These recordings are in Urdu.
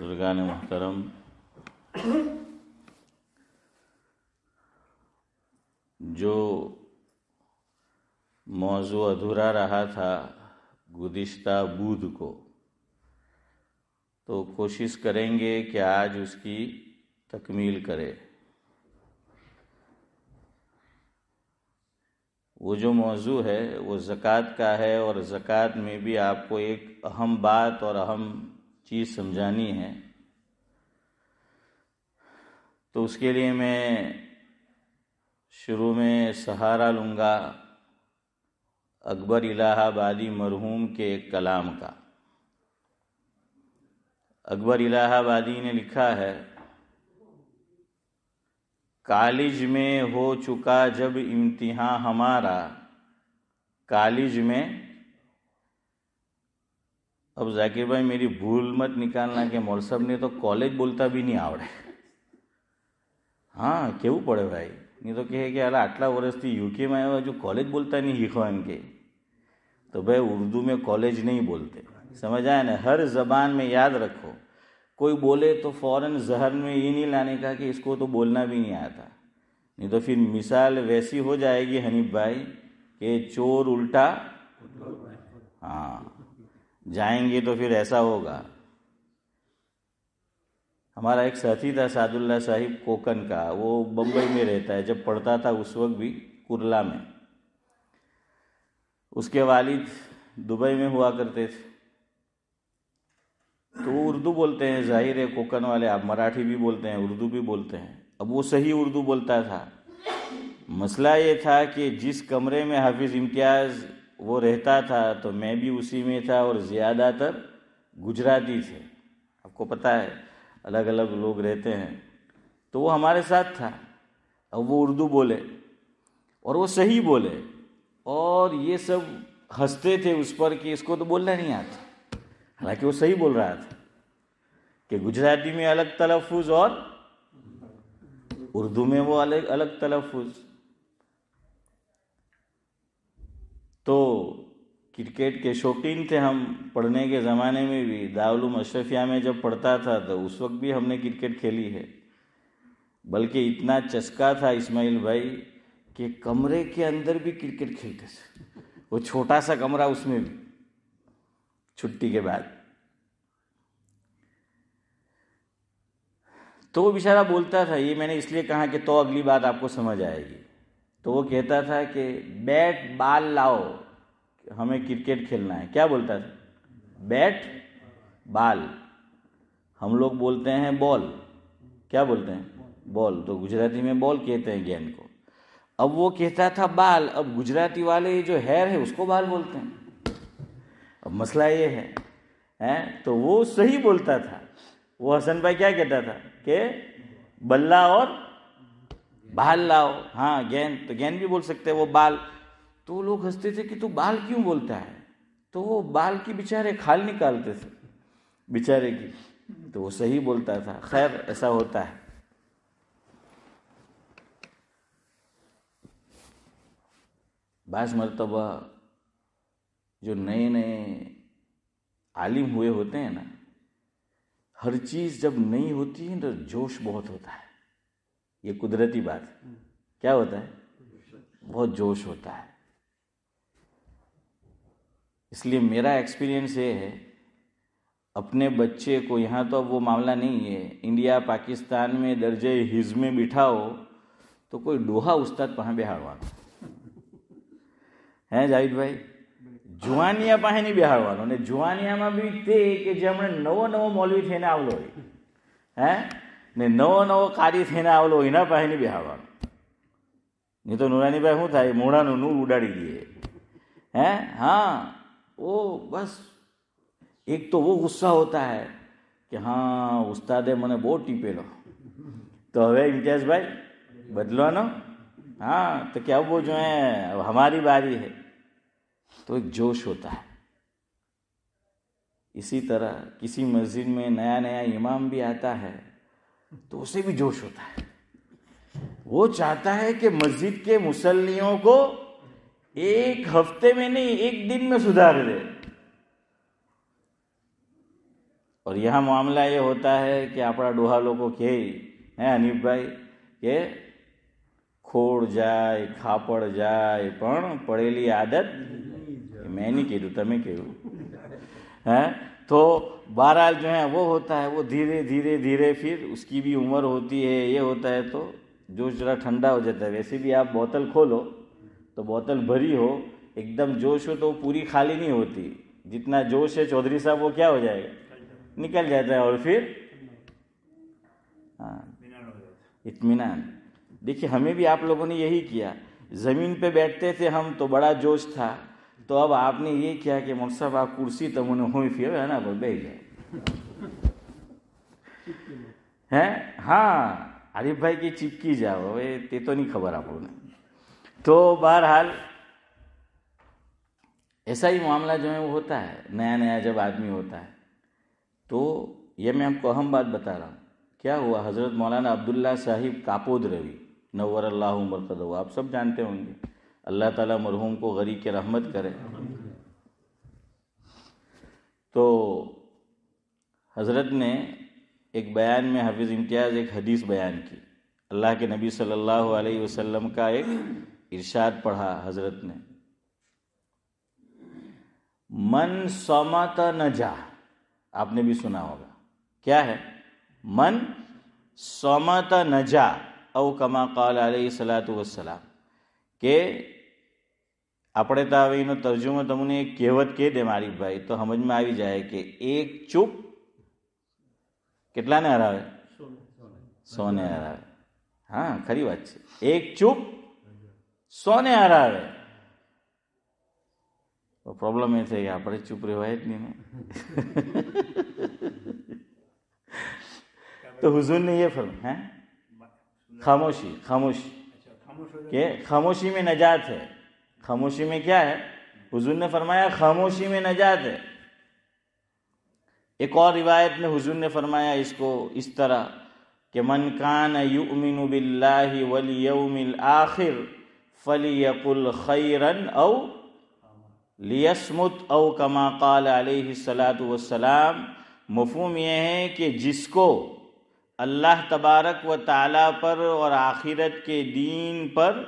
بزرگان محترم، جو موضوع ادھورا رہا تھا گزشتہ بدھ کو، تو کوشش کریں گے کہ آج اس کی تکمیل کرے۔ وہ جو موضوع ہے وہ زکوٰۃ کا ہے، اور زکوٰۃ میں بھی آپ کو ایک اہم بات اور اہم چیز سمجھانی ہے۔ تو اس کے لیے میں شروع میں سہارا لوں گا اکبر الہ آبادی مرحوم کے ایک کلام کا۔ اکبر الہ آبادی نے لکھا ہے، کالج میں ہو چکا جب امتحان ہمارا، کالج میں، اب ذاکر بھائی میری بھول مت نکالنا کہ مول صاحب نے تو کالج بولتا بھی نہیں آوڑے۔ ہاں کیوں پڑے بھائی، نہیں تو کہے کہ اللہ آٹلا ورس تھی یو کے میں آیا ہوا جو کالج بولتا نہیں ہیخو ان کے، تو بھائی اردو میں کالج نہیں بولتے، سمجھ آئے نا؟ ہر زبان میں یاد رکھو، کوئی بولے تو فوراً ذہن میں یہ نہیں لانے کا کہ اس کو تو بولنا بھی نہیں آتا، نہیں تو پھر مثال ویسی ہو جائے گی حنیف بھائی کہ چور الٹا، ہاں جائیں گے تو پھر ایسا ہوگا۔ ہمارا ایک ساتھی تھا سعد اللہ صاحب کوکن کا، وہ بمبئی میں رہتا ہے، جب پڑھتا تھا اس وقت بھی کرلا میں، اس کے والد دبئی میں ہوا کرتے تھے، تو وہ اردو بولتے ہیں، ظاہر ہے کوکن والے، آپ مراٹھی بھی بولتے ہیں اردو بھی بولتے ہیں۔ اب وہ صحیح اردو بولتا تھا، مسئلہ یہ تھا کہ جس کمرے میں حافظ امتیاز وہ رہتا تھا تو میں بھی اسی میں تھا، اور زیادہ تر گجراتی تھے، آپ کو پتہ ہے الگ الگ لوگ رہتے ہیں، تو وہ ہمارے ساتھ تھا۔ اب وہ اردو بولے اور وہ صحیح بولے، اور یہ سب ہنستے تھے اس پر کہ اس کو تو بولنا نہیں آتا، حالانکہ وہ صحیح بول رہا تھا کہ گجراتی میں الگ تلفظ اور اردو میں وہ الگ تلفظ۔ تو کرکٹ کے شوقین تھے ہم، پڑھنے کے زمانے میں بھی دارالعلوم اشرفیہ میں جب پڑھتا تھا تو اس وقت بھی ہم نے کرکٹ کھیلی ہے، بلکہ اتنا چسکا تھا اسماعیل بھائی کہ کمرے کے اندر بھی کرکٹ کھیلتے تھے، وہ چھوٹا سا کمرہ، اس میں بھی چھٹی کے بعد۔ تو وہ بیچارہ بولتا تھا، یہ میں نے اس لیے کہا کہ تو اگلی بات آپ کو سمجھ آئے گی، تو وہ کہتا تھا کہ بیٹ بال لاؤ، ہمیں کرکٹ کھیلنا ہے۔ کیا بولتا تھا؟ بیٹ بال، ہم لوگ بولتے ہیں بال، کیا بولتے ہیں؟ بال، تو گجراتی میں بال کہتے ہیں گیند کو۔ اب وہ کہتا تھا بال، اب گجراتی والے جو ہیر ہے اس کو بال بولتے ہیں۔ اب مسئلہ یہ ہے، تو وہ صحیح بولتا تھا۔ وہ حسن بھائی کیا کہتا تھا کہ بلہ اور بال لاؤ، ہاں گیند، تو گیند بھی بول سکتے ہیں، وہ بال۔ تو لوگ ہنستے تھے کہ تو بال کیوں بولتا ہے، تو وہ بال کی بیچارے کھال نکالتے تھے بیچارے کی، تو وہ صحیح بولتا تھا۔ خیر ایسا ہوتا ہے۔ بعض مرتبہ جو نئے نئے عالم ہوئے ہوتے ہیں نا، ہر چیز جب نئی ہوتی ہے تو جوش بہت ہوتا ہے، یہ قدرتی بات ہے۔ کیا ہوتا ہے؟ بہت جوش ہوتا ہے۔ اس لیے میرا ایکسپیرینس یہ ہے، اپنے بچے کو، یہاں تو اب وہ معاملہ نہیں ہے، انڈیا پاکستان میں درجہ حفظ میں بٹھاؤ تو کوئی ڈوہا استاد پہاں بہاڑوانا ہے جاوید بھائی، جوانیا پاہے نہیں بہاڑوانا نے، جوانیا میں بھی تے کہ جب نو نو مولوی تھے نا آولو ہے، نو نو قاری تھے نا آولو ہی نا پاہے نہیں بہاڑوانا، نہیں تو نورانی بھائی ہوں تھا موڑا نو نور اڈاڑی دیے ہیں۔ ہاں وہ بس ایک تو وہ غصہ ہوتا ہے کہ ہاں استاد منے بہت ٹیپے لو، تو ہوئے امتیاز بھائی بدلو نا، ہاں تو کیا وہ جو ہے اب ہماری باری ہے، تو ایک جوش ہوتا ہے۔ اسی طرح کسی مسجد میں نیا نیا امام بھی آتا ہے تو اسے بھی جوش ہوتا ہے، وہ چاہتا ہے کہ مسجد کے مصلیوں کو ایک ہفتے میں نہیں ایک دن میں سدھار دے۔ اور یہاں معاملہ یہ ہوتا ہے کہ આપણા ડોહા લોકો કહે હે અનિફભાઈ કે ખોડ જાય ખાપડ જાય પણ પડેલી આદત میں نہیں کہہ رہا تمہیں کہہ رہا ہے. تو بہرحال جو ہے وہ ہوتا ہے, وہ دھیرے دھیرے دھیرے پھر اس کی بھی عمر ہوتی ہے, یہ ہوتا ہے تو جوش ذرا ٹھنڈا ہو جاتا ہے. ویسے بھی آپ بوتل کھولو تو بوتل بھری ہو, ایک دم جوش ہو تو پوری خالی نہیں ہوتی. جتنا جوش ہے چودھری صاحب وہ کیا ہو جائے گا, نکل جاتا ہے, اور پھر اطمینان. دیکھیے ہمیں بھی آپ لوگوں نے یہی کیا, زمین پہ بیٹھتے تھے ہم تو بڑا جوش تھا, تو اب آپ نے یہ کیا کہ مول صاحب آپ کرسی تمہیں ہوئی پھر ہے نا پر بیٹھ جائے ہیں. ہاں عارف بھائی کی چپکی جاؤ تے تو نہیں خبر آپ نے. تو بہرحال ایسا ہی معاملہ جو ہے وہ ہوتا ہے نیا نیا جب آدمی ہوتا ہے. تو یہ میں آپ کو اہم بات بتا رہا ہوں. کیا ہوا, حضرت مولانا عبداللہ صاحب کاپود روی نور اللہ مرقدہ, آپ سب جانتے ہوں گے, اللہ تعالیٰ مرحوم کو غریق کے رحمت کرے. تو حضرت نے ایک بیان میں حافظ امتیاز ایک حدیث بیان کی. اللہ کے نبی صلی اللہ علیہ وسلم کا ایک ارشاد پڑھا حضرت نے, من صمت نجا. آپ نے بھی سنا ہوگا, کیا ہے من صمت نجا, او کما قال علیہ الصلوۃ والسلام. کہ આપણે તો હવે એનો તર્જુમો તમને એક કહેવત કહી દે મારી ભાઈ તો સમજમાં આવી જાય કે એક ચૂપ કેટલાને હરાવે, સોને હરાવે. હા ખરી વાત છે, એક ચૂપ સોને હરાવે. પ્રોબ્લેમ એ થઈ કે આપણે ચૂપ રહેવાય જ નહીં ને. તો હુઝુર ને یہ فرمایا ہے خاموشی, خاموشی کہ خاموشی میں نجات ہے. خاموشی میں کیا ہے, حضور نے فرمایا خاموشی میں نجات ہے. ایک اور روایت میں حضور نے فرمایا اس کو اس طرح کہ من کان یؤمن باللہ والیوم الآخر فلیقل خیرا او لیصمت او کما قال علیہ الصلوۃ والسلام. مفہوم یہ ہے کہ جس کو اللہ تبارک و تعالیٰ پر اور آخرت کے دین پر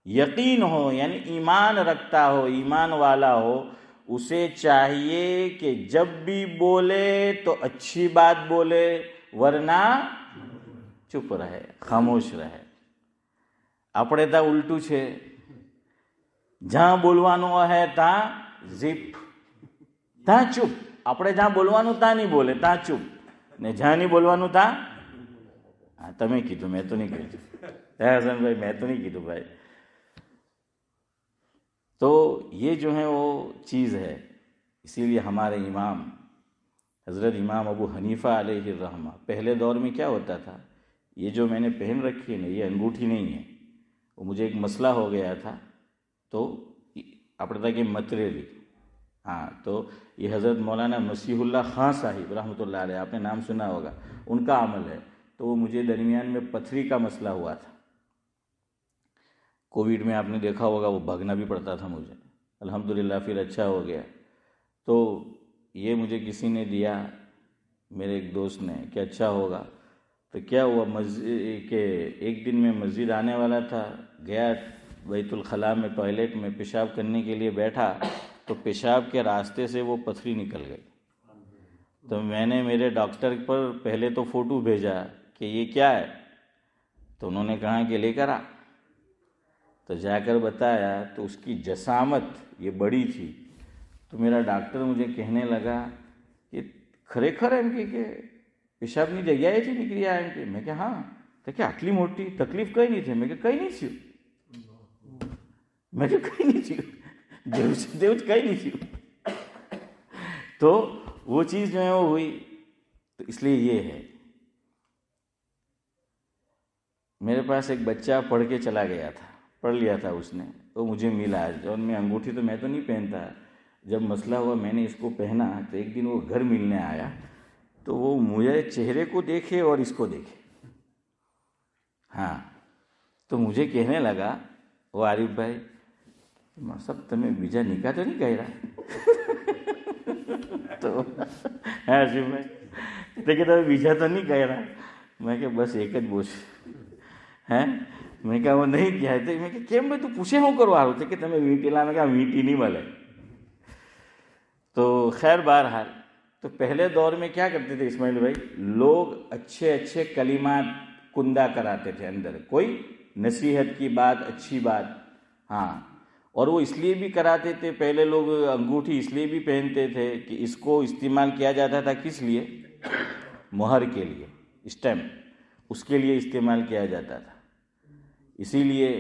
یقین ہو, یعنی ایمان رکھتا ہو, ایمان والا ہو, اسے چاہیے کہ جب بھی بولے تو اچھی بات بولے, ورنہ چپ رہے, خاموش رہے. આપણે ત્યાં ઉલટું છે, જ્યાં બોલવાનું હે ત્યાં ઝીપ, ત્યાં ચૂપ. આપણે જ્યાં બોલવાનું ત્યાં નહીં બોલે, ત્યાં ચૂપ, ને જ્યાં નહીં બોલવાનું ત્યાં હા તમે કીધું, મેં તો નહીં કીધું. હસનભાઈ મેં તો નહીં કીધું ભાઈ. تو یہ جو ہے وہ چیز ہے. اسی لیے ہمارے امام حضرت امام ابو حنیفہ علیہ الرحمہ, پہلے دور میں کیا ہوتا تھا, یہ جو میں نے پہن رکھی ہے نا یہ انگوٹھی نہیں ہے, وہ مجھے ایک مسئلہ ہو گیا تھا تو આપણે તકે મતરેલી. ہاں تو یہ حضرت مولانا مسیح اللہ خان صاحب رحمۃ اللہ علیہ, آپ نے نام سنا ہوگا, ان کا عمل ہے. تو وہ مجھے درمیان میں پتھری کا مسئلہ ہوا تھا, کووڈ میں آپ نے دیکھا ہوگا وہ بھاگنا بھی پڑتا تھا مجھے. الحمدللہ پھر اچھا ہو گیا. تو یہ مجھے کسی نے دیا, میرے ایک دوست نے, کہ اچھا ہوگا. تو کیا ہوا مسجد کہ ایک دن میں مسجد آنے والا تھا, گیا بیت الخلاء میں ٹوائلٹ میں پیشاب کرنے کے لیے بیٹھا تو پیشاب کے راستے سے وہ پتھری نکل گئی. تو میں نے میرے ڈاکٹر پر پہلے تو فوٹو بھیجا کہ یہ کیا ہے, تو انہوں نے کہا کہ لے کر آ. تو جا کر بتایا تو اس کی جسامت یہ بڑی تھی. تو میرا ڈاکٹر مجھے کہنے لگا کہ ખરેખર એમ કે પેશાબની જગ્યાએથી નીકળી આવ્યા એમ કે. મેં કે હા. તો કે આટલી મોટી તકલીફ કંઈ નહીં થઈ. મેં કે કંઈ નહીં થયું. મેં કે કંઈ નહીં થયું, જેવું છે તેવું જ કંઈ નહીં થયું. تو وہ چیز جو ہے وہ ہوئی. تو اس لیے یہ ہے, میرے پاس ایک بچہ پڑھ کے چلا گیا تھا, پڑھ لیا تھا اس نے, تو مجھے ملا. اور میں انگوٹھی تو میں تو نہیں پہنتا, جب مسئلہ ہوا میں نے اس کو پہنا. تو ایک دن وہ گھر ملنے آیا تو وہ مجھے چہرے کو دیکھے اور اس کو دیکھے. ہاں تو مجھے کہنے لگا وہ عارف بھائی صاحب تمہیں بیجا نکاح تو نہیں کہہ رہا تو آصف بھائی دیکھیں تمہیں بیجا تو نہیں کہہ رہا. میں کہ بس ایک જ બોલ હે મેં કહ્યું નહીં કહે તો મેં કે કેમ ભાઈ તું પૂછે શું કરવા આવ્યું કે તમે વીંટી લાવે કે વીંટી نہیں મળે. تو خیر بہرحال تو پہلے دور میں کیا کرتے تھے اسماعیل بھائی, لوگ اچھے اچھے کلمات کندہ کراتے تھے اندر, کوئی نصیحت کی بات, اچھی بات. ہاں, اور وہ اس لیے بھی کراتے تھے, پہلے لوگ انگوٹھی اس لیے بھی پہنتے تھے کہ اس کو استعمال کیا جاتا تھا کس لیے, مہر کے لیے, اسٹیمپ, اس کے لیے استعمال کیا جاتا تھا. اسی لیے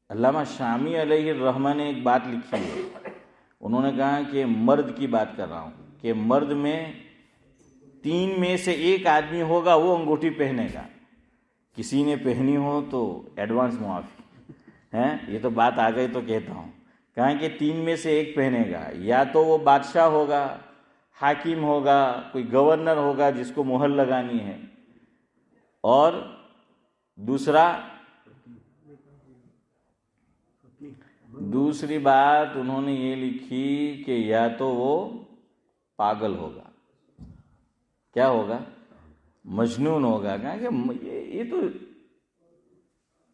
علامہ شامی علیہ الرحمہ نے ایک بات لکھی ہے, انہوں نے کہا کہ مرد کی بات کر رہا ہوں کہ مرد میں 3 میں سے ایک آدمی ہوگا وہ انگوٹھی پہنے گا, کسی نے پہنی ہو تو ایڈوانس معافی ہیں, یہ تو بات آ گئی تو کہتا ہوں. کہا کہ 3 میں سے ایک پہنے گا, یا تو وہ بادشاہ ہوگا, حاکم ہوگا, کوئی گورنر ہوگا جس کو مہر لگانی ہے, اور دوسری بات انہوں نے یہ لکھی کہ یا تو وہ پاگل ہوگا, کیا ہوگا, مجنون ہوگا. کہا کہ یہ تو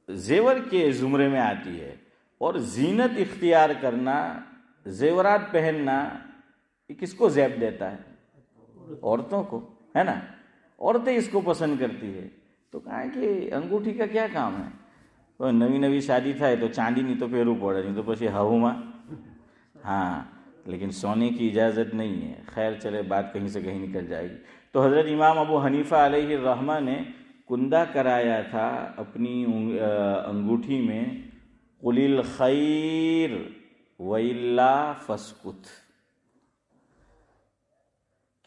زیور کے زمرے میں آتی ہے, اور زینت اختیار کرنا, زیورات پہننا, یہ کس کو زیب دیتا ہے, عورتوں کو, ہے نا, عورتیں اس کو پسند کرتی ہے. تو کہا کہ انگوٹھی کا کیا کام ہے, નવી નવી શાદી થાય તો ચાંદીની તો પહેરવું પડે, નહીં તો પછી હવુમાં. ہاں, لیکن سونے کی اجازت نہیں ہے. خیر چلے, بات کہیں سے کہیں نکل جائے گی. تو حضرت امام ابو حنیفہ علیہ الرحمہ نے کندہ کرایا تھا اپنی انگوٹھی میں, قل الخیر وإلا فاسکت,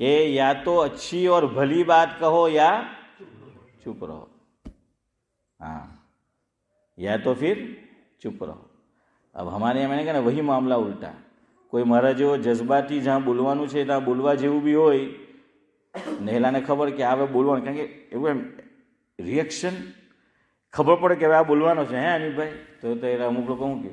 کہ یا تو اچھی اور بھلی بات کہو یا چپ رہو. ہاں, یا تو پھر چپ رہو. اب ہمارے یہاں میں نے کہا نا وہی معاملہ الٹا, કોઈ મારા જેવો જજ્બાતી જ્યાં બોલવાનું છે ત્યાં બોલવા જેવું બી હોય, નહેલાને ખબર કે હવે બોલવાનું, કારણ કે એવું એમ રિએક્શન ખબર પડે કે હવે આ બોલવાનો છે, હે અનિલભાઈ, તો એ અમુક લોકો શું કે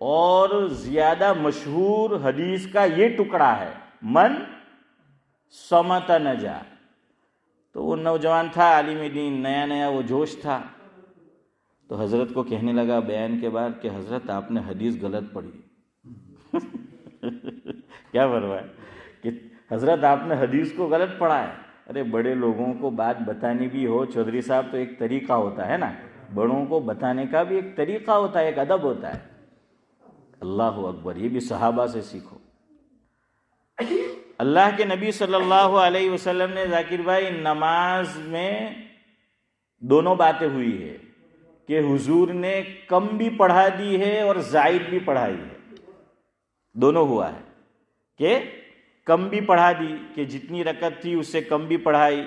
اور زیادہ مشہور حدیث کا یہ ٹکڑا ہے, من سمت نجا. تو وہ نوجوان تھا, عالم دین, نیا نیا وہ جوش تھا, تو حضرت کو کہنے لگا بیان کے بعد کہ حضرت آپ نے حدیث غلط پڑھی. کیا فرمایا کہ حضرت آپ نے حدیث کو غلط پڑھا ہے. ارے بڑے لوگوں کو بات بتانی بھی ہو چودھری صاحب تو ایک طریقہ ہوتا ہے نا, بڑوں کو بتانے کا بھی ایک طریقہ ہوتا ہے, ایک ادب ہوتا ہے. اللہ اکبر, یہ بھی صحابہ سے سیکھو. اللہ کے نبی صلی اللہ علیہ وسلم نے, ذاکر بھائی, نماز میں دونوں باتیں ہوئی ہے کہ حضور نے کم بھی پڑھا دی ہے اور زائد بھی پڑھائی ہے. دونوں ہوا ہے کہ کم بھی پڑھا دی کہ جتنی رکعت تھی اس سے کم بھی پڑھائی,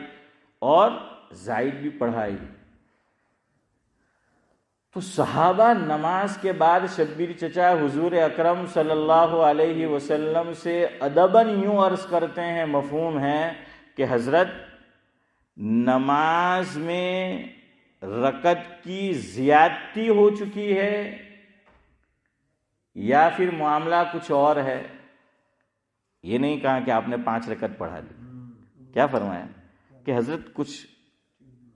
اور زائد بھی پڑھائی. تو صحابہ نماز کے بعد شبیر چچا حضور اکرم صلی اللہ علیہ وسلم سے ادباً یوں عرض کرتے ہیں, مفہوم ہے کہ حضرت نماز میں رکعت کی زیادتی ہو چکی ہے یا پھر معاملہ کچھ اور ہے. یہ نہیں کہا کہ آپ نے 5 رکعت پڑھا دی, کیا فرمایا کہ حضرت کچھ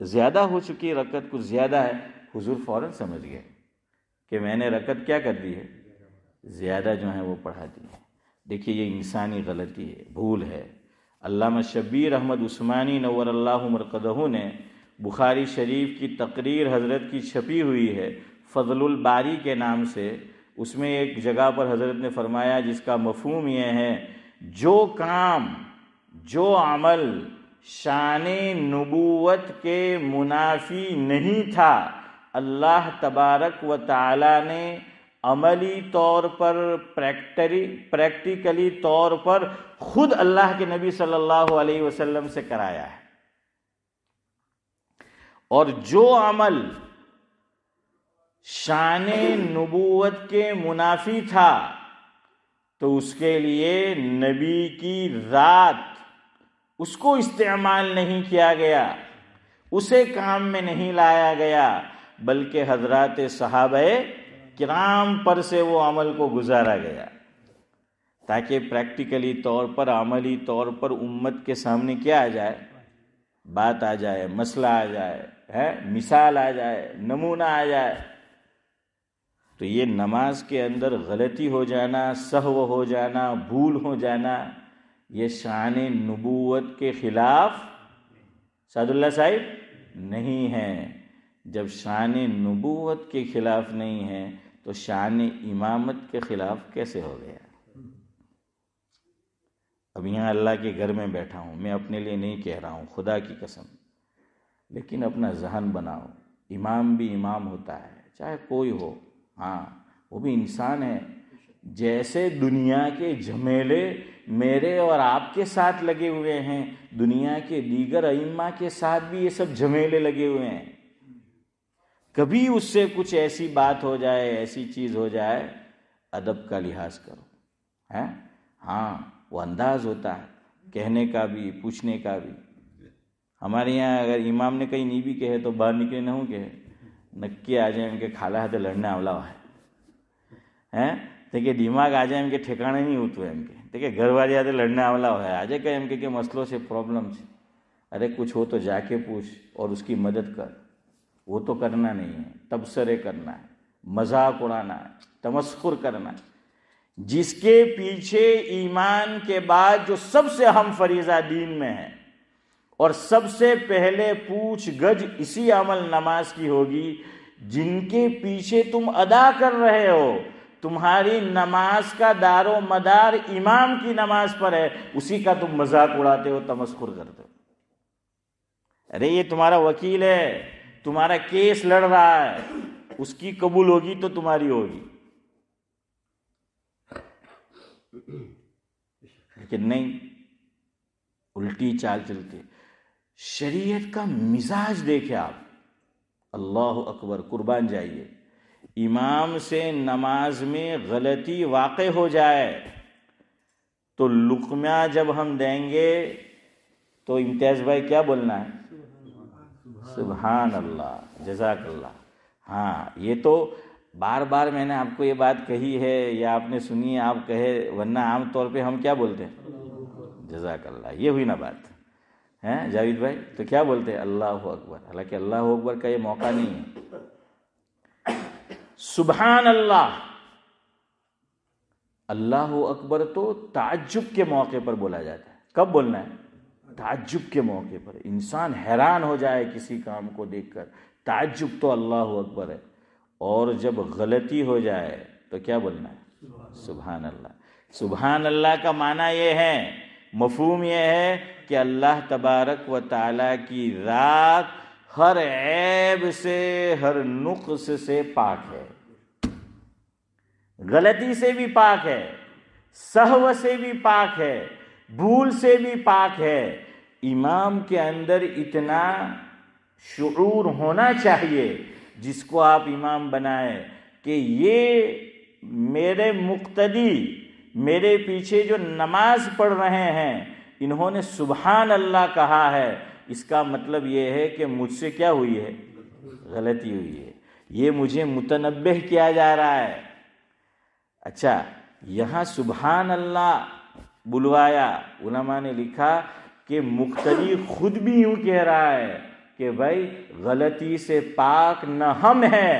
زیادہ ہو چکی رکعت, کچھ زیادہ ہے. حضور فوراً سمجھ گئے کہ میں نے رکعت کیا کر دی ہے, زیادہ جو ہے وہ پڑھا دی ہے. دیکھیے یہ انسانی غلطی ہے, بھول ہے. علامہ شبیر احمد عثمانی نور اللہ مرقدہ نے بخاری شریف کی تقریر حضرت کی چھپی ہوئی ہے فضل الباری کے نام سے, اس میں ایک جگہ پر حضرت نے فرمایا جس کا مفہوم یہ ہے جو کام جو عمل شان نبوت کے منافی نہیں تھا، اللہ تبارک و تعالی نے عملی طور پر پریکٹیکلی طور پر خود اللہ کے نبی صلی اللہ علیہ وسلم سے کرایا ہے، اور جو عمل شان نبوت کے منافی تھا تو اس کے لیے نبی کی ذات اس کو استعمال نہیں کیا گیا، اسے کام میں نہیں لایا گیا، بلکہ حضرات صحابہ کرام پر سے وہ عمل کو گزارا گیا، تاکہ پریکٹیکلی طور پر عملی طور پر امت کے سامنے کیا آ جائے، بات آ جائے، مسئلہ آ جائے، مثال آ جائے، نمونہ آ جائے۔ تو یہ نماز کے اندر غلطی ہو جانا، سہو ہو جانا، بھول ہو جانا، یہ شان نبوت کے خلاف سعد اللہ صاحب نہیں ہے۔ جب شان نبوت کے خلاف نہیں ہے تو شان امامت کے خلاف کیسے ہو گیا؟ اب یہاں اللہ کے گھر میں بیٹھا ہوں، میں اپنے لیے نہیں کہہ رہا ہوں، خدا کی قسم، لیکن اپنا ذہن بناؤ، امام بھی امام ہوتا ہے، چاہے کوئی ہو، ہاں وہ بھی انسان ہے۔ جیسے دنیا کے جھمیلے میرے اور آپ کے ساتھ لگے ہوئے ہیں، دنیا کے دیگر ائمہ کے ساتھ بھی یہ سب جھمیلے لگے ہوئے ہیں۔ کبھی اس سے کچھ ایسی بات ہو جائے، ایسی چیز ہو جائے، ادب کا لحاظ کرو، ہاں وہ انداز ہوتا ہے کہنے کا بھی، پوچھنے کا بھی۔ ہمارے یہاں اگر امام نے کہیں نہیں بھی کہے تو باہر نکلے نہ ہوں کہ نکے آ جائیں ان کے کھالا ہے تو لڑنے آولا ہے، دیکھیں دماغ آ جائے ان کے ٹھکانے نہیں ہوتے ان کے، دیکھیں گھر والے آتے لڑنے آولا ہے، آ جائے کہ ان کے مسئلوں سے پرابلم سے، ارے کچھ ہو تو جا کے پوچھ اور اس کی مدد کر، وہ تو کرنا نہیں ہے، تبصرے کرنا ہے، مذاق اڑانا ہے، تمسخر کرنا ہے۔ جس کے پیچھے ایمان کے بعد جو سب سے اہم فریضہ دین میں ہے اور سب سے پہلے پوچھ گچھ اسی عمل نماز کی ہوگی، جن کے پیچھے تم ادا کر رہے ہو، تمہاری نماز کا دار و مدار امام کی نماز پر ہے، اسی کا تم مذاق اڑاتے ہو، تمسخر کرتے ہو۔ ارے یہ تمہارا وکیل ہے، تمہارا کیس لڑ رہا ہے، اس کی قبول ہوگی تو تمہاری ہوگی، لیکن نہیں، الٹی چال چلتے۔ شریعت کا مزاج دیکھیں آپ، اللہ اکبر، قربان جائیے۔ امام سے نماز میں غلطی واقع ہو جائے تو لقمہ جب ہم دیں گے تو امتیاز بھائی کیا بولنا ہے؟ سبحان اللہ، جزاک اللہ۔ ہاں یہ تو بار بار میں نے آپ کو یہ بات کہی ہے یا آپ نے سنی ہے، آپ کہے، ورنہ عام طور پہ ہم کیا بولتے ہیں؟ جزاک اللہ، یہ ہوئی نا بات ہے جاوید بھائی، تو کیا بولتے ہیں؟ اللہ اکبر، حالانکہ اللہ اکبر کا یہ موقع نہیں ہے۔ سبحان اللہ، اللہ اکبر تو تعجب کے موقع پر بولا جاتا ہے۔ کب بولنا ہے؟ تعجب کے موقع پر، انسان حیران ہو جائے کسی کام کو دیکھ کر، تعجب تو اللہ اکبر ہے۔ اور جب غلطی ہو جائے تو کیا بولنا ہے؟ سبحان اللہ۔ سبحان اللہ کا معنی یہ ہے، مفہوم یہ ہے کہ اللہ تبارک و تعالیٰ کی ذات ہر عیب سے، ہر نقص سے پاک ہے، غلطی سے بھی پاک ہے، سہو سے بھی پاک ہے، بھول سے بھی پاک ہے۔ امام کے اندر اتنا شعور ہونا چاہیے جس کو آپ امام بنائیں کہ یہ میرے مقتدی، میرے پیچھے جو نماز پڑھ رہے ہیں، انہوں نے سبحان اللہ کہا ہے، اس کا مطلب یہ ہے کہ مجھ سے کیا ہوئی ہے؟ غلطی ہوئی ہے، یہ مجھے متنبہ کیا جا رہا ہے۔ اچھا، یہاں سبحان اللہ بلوایا، علماء نے لکھا کہ مقتدی خود بھی یوں کہہ رہا ہے کہ بھائی غلطی سے پاک نہ ہم ہیں،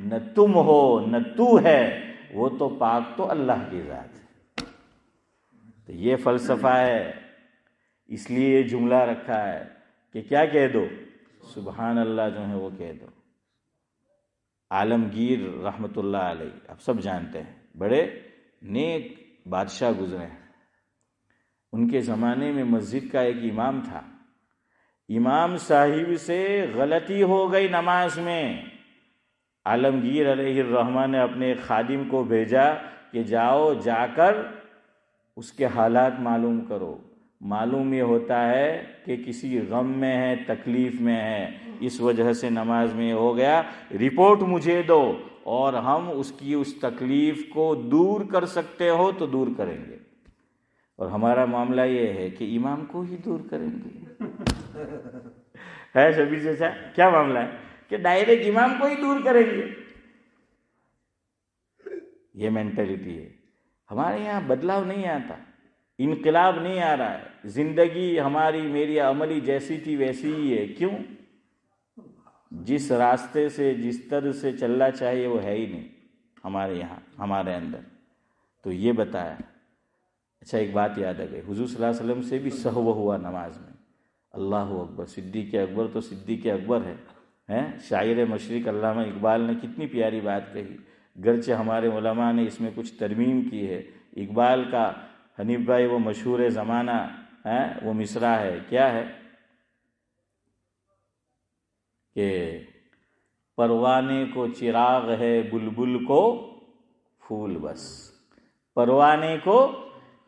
نہ تم ہو، نہ تو ہے، وہ تو پاک تو اللہ کی ذات ہے۔ تو یہ فلسفہ ہے، اس لیے یہ جملہ رکھا ہے کہ کیا کہہ دو؟ سبحان اللہ جو ہے وہ کہہ دو۔ عالمگیر رحمت اللہ علیہ، آپ سب جانتے ہیں، بڑے نیک بادشاہ گزرے ہیں، ان کے زمانے میں مسجد کا ایک امام تھا، امام صاحب سے غلطی ہو گئی نماز میں، عالمگیر علیہ الرحمہ نے اپنے ایک خادم کو بھیجا کہ جاؤ جا کر اس کے حالات معلوم کرو، معلوم یہ ہوتا ہے کہ کسی غم میں ہے، تکلیف میں ہے، اس وجہ سے نماز میں ہو گیا، رپورٹ مجھے دو اور ہم اس کی اس تکلیف کو دور کر سکتے ہو تو دور کریں گے۔ اور ہمارا معاملہ یہ ہے کہ امام کو ہی دور کریں گے ہے شبیر چچا، کیا معاملہ ہے کہ ڈائریکٹ امام کو ہی دور کریں گے، یہ مینٹلٹی ہے۔ ہمارے یہاں بدلاؤ نہیں آتا، انقلاب نہیں آ رہا ہے، زندگی ہماری میری عملی جیسی تھی ویسی ہی ہے۔ کیوں؟ جس راستے سے جس طرح سے چلنا چاہیے وہ ہے ہی نہیں ہمارے یہاں، ہمارے اندر۔ تو یہ بتایا۔ اچھا ایک بات یاد آ گئی، حضور صلی اللہ علیہ وسلم سے بھی سہو ہوا نماز میں، اللہ اکبر، صدیق اکبر تو صدیق اکبر ہے۔ شاعر مشرق علامہ اقبال نے کتنی پیاری بات کہی، گرچہ ہمارے علماء نے اس میں کچھ ترمیم کی ہے۔ اقبال کا حنیف بھائی وہ مشہور زمانہ ہے، وہ مصرع ہے، کیا ہے کہ پروانے کو چراغ ہے بلبل کو پھول بس، پروانے کو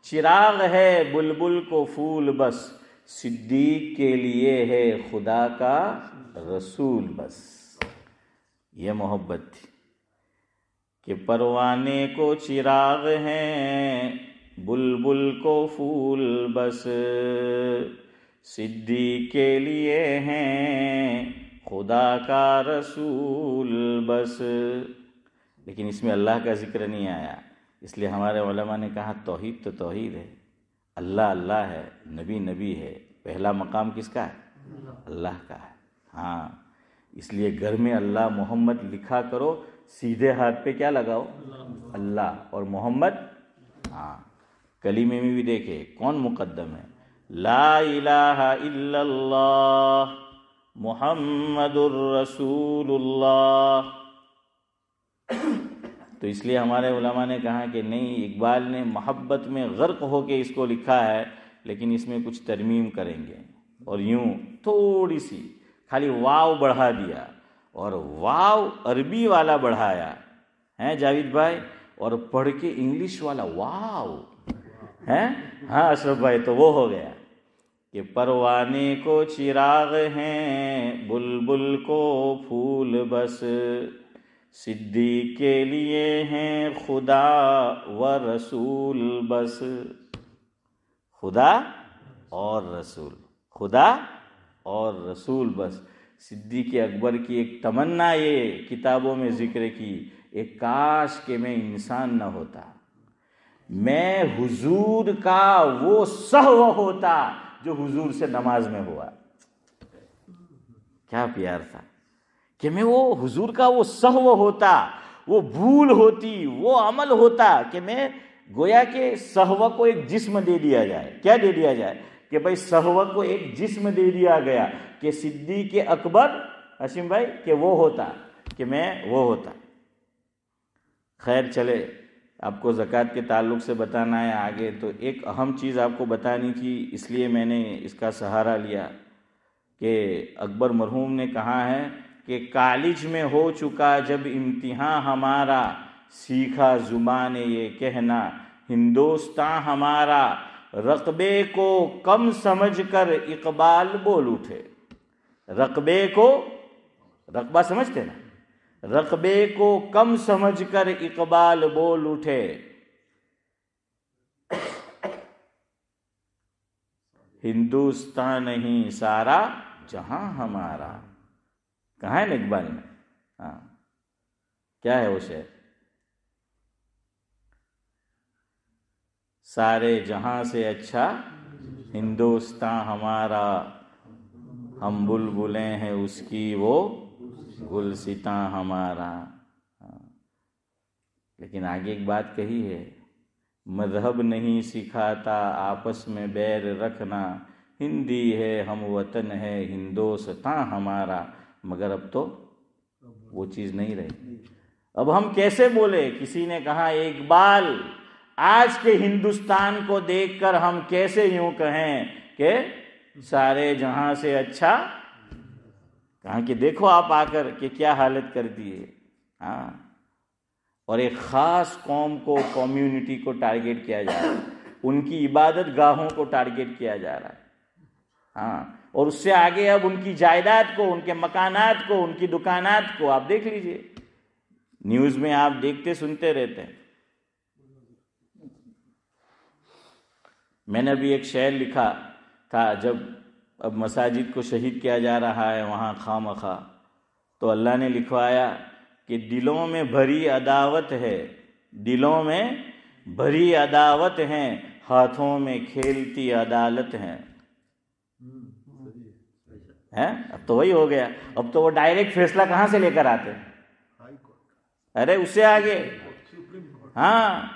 چراغ ہے بلبل کو پھول بس، صدیق کے لیے ہے خدا کا رسول بس۔ یہ محبت تھی کہ پروانے کو چراغ ہیں بلبل کو پھول بس، صدیق کے لیے ہیں خدا کا رسول بس۔ لیکن اس میں اللہ کا ذکر نہیں آیا، اس لیے ہمارے علماء نے کہا توحید تو توحید ہے، اللہ اللہ ہے، نبی نبی ہے، پہلا مقام کس کا ہے؟ اللہ کا ہے۔ ہاں اس لیے گھر میں اللہ محمد لکھا کرو، سیدھے ہاتھ پہ کیا لگاؤ؟ اللہ اور محمد۔ ہاں کلمے میں بھی دیکھے کون مقدم ہے، لا الہ الا اللہ محمد الرسول اللہ۔ تو اس لیے ہمارے علماء نے کہا کہ نہیں، اقبال نے محبت میں غرق ہو کے اس کو لکھا ہے، لیکن اس میں کچھ ترمیم کریں گے، اور یوں تھوڑی سی خالی واو بڑھا دیا، اور واو عربی والا بڑھایا ہے جاوید بھائی، اور پڑھ کے انگلش والا واو ہے، ہاں اشرف بھائی، تو وہ ہو گیا کہ پروانے کو چراغ ہیں بلبل کو پھول بس، صدیق کے لیے ہیں خدا و رسول بس۔ خدا اور رسول، خدا اور رسول بس۔ صدیق اکبر کی ایک تمنا یہ کتابوں میں ذکر کی، ایک کاش کہ میں انسان نہ ہوتا، میں حضور کا وہ سہو ہوتا جو حضور سے نماز میں ہوا۔ کیا پیار تھا کہ میں وہ حضور کا وہ سہو ہوتا، وہ بھول ہوتی، وہ عمل ہوتا کہ میں گویا کہ سہو کو ایک جسم دے دیا جائے۔ کیا دے دیا جائے؟ کہ بھائی سہو کو ایک جسم دے دیا گیا کہ صدیق اکبر ہاشم بھائی کہ وہ ہوتا، کہ میں وہ ہوتا۔ خیر چلے، آپ کو زکوٰۃ کے تعلق سے بتانا ہے آگے، تو ایک اہم چیز آپ کو بتانی تھی، اس لیے میں نے اس کا سہارا لیا کہ اکبر مرحوم نے کہا ہے کہ کالج میں ہو چکا جب امتحان ہمارا، سیکھا زبان یہ کہنا ہندوستان ہمارا، رقبے کو کم سمجھ کر اقبال بول اٹھے۔ رقبے کو، رقبہ سمجھتے نا، رقبے کو کم سمجھ کر اقبال بول اٹھے، ہندوستان نہیں سارا جہاں ہمارا۔ کہاں ہے نا اقبال میں؟ ہاں کیا ہے وہ شعر؟ سارے جہاں سے اچھا ہندوستان ہمارا، ہم بلبلیں ہیں اس کی وہ گلستاں ہمارا۔ لیکن آگے ایک بات کہی ہے، مذہب نہیں سکھاتا آپس میں بیر رکھنا، ہندی ہے ہم وطن ہے ہندوستان ہمارا، مگر اب تو وہ چیز نہیں رہی۔ اب ہم کیسے بولے؟ کسی نے کہا اقبال آج کے ہندوستان کو دیکھ کر ہم کیسے یوں کہیں کہ سارے جہاں سے اچھا، کہا کہ دیکھو آپ آ کر کہ کیا حالت کر دی ہے. ہاں، اور ایک خاص قوم کو، کمیونٹی کو ٹارگیٹ کیا جا رہا ہے، ان کی عبادت گاہوں کو ٹارگیٹ کیا جا رہا ہے. ہاں، اور اس سے آگے اب ان کی جائیداد کو، ان کے مکانات کو، ان کی دکانات کو آپ دیکھ لیجئے، نیوز میں آپ دیکھتے سنتے رہتے ہیں. میں نے ابھی ایک شعر لکھا تھا، جب اب مساجد کو شہید کیا جا رہا ہے وہاں خواہ مخواہ، تو اللہ نے لکھوایا کہ دلوں میں بھری عداوت ہے، دلوں میں بھری عداوت ہے، ہاتھوں میں کھیلتی عدالت ہے. اب تو وہی ہو گیا. اب تو وہ ڈائریکٹ فیصلہ کہاں سے لے کر آتے؟ ارے اس سے آگے، ہاں،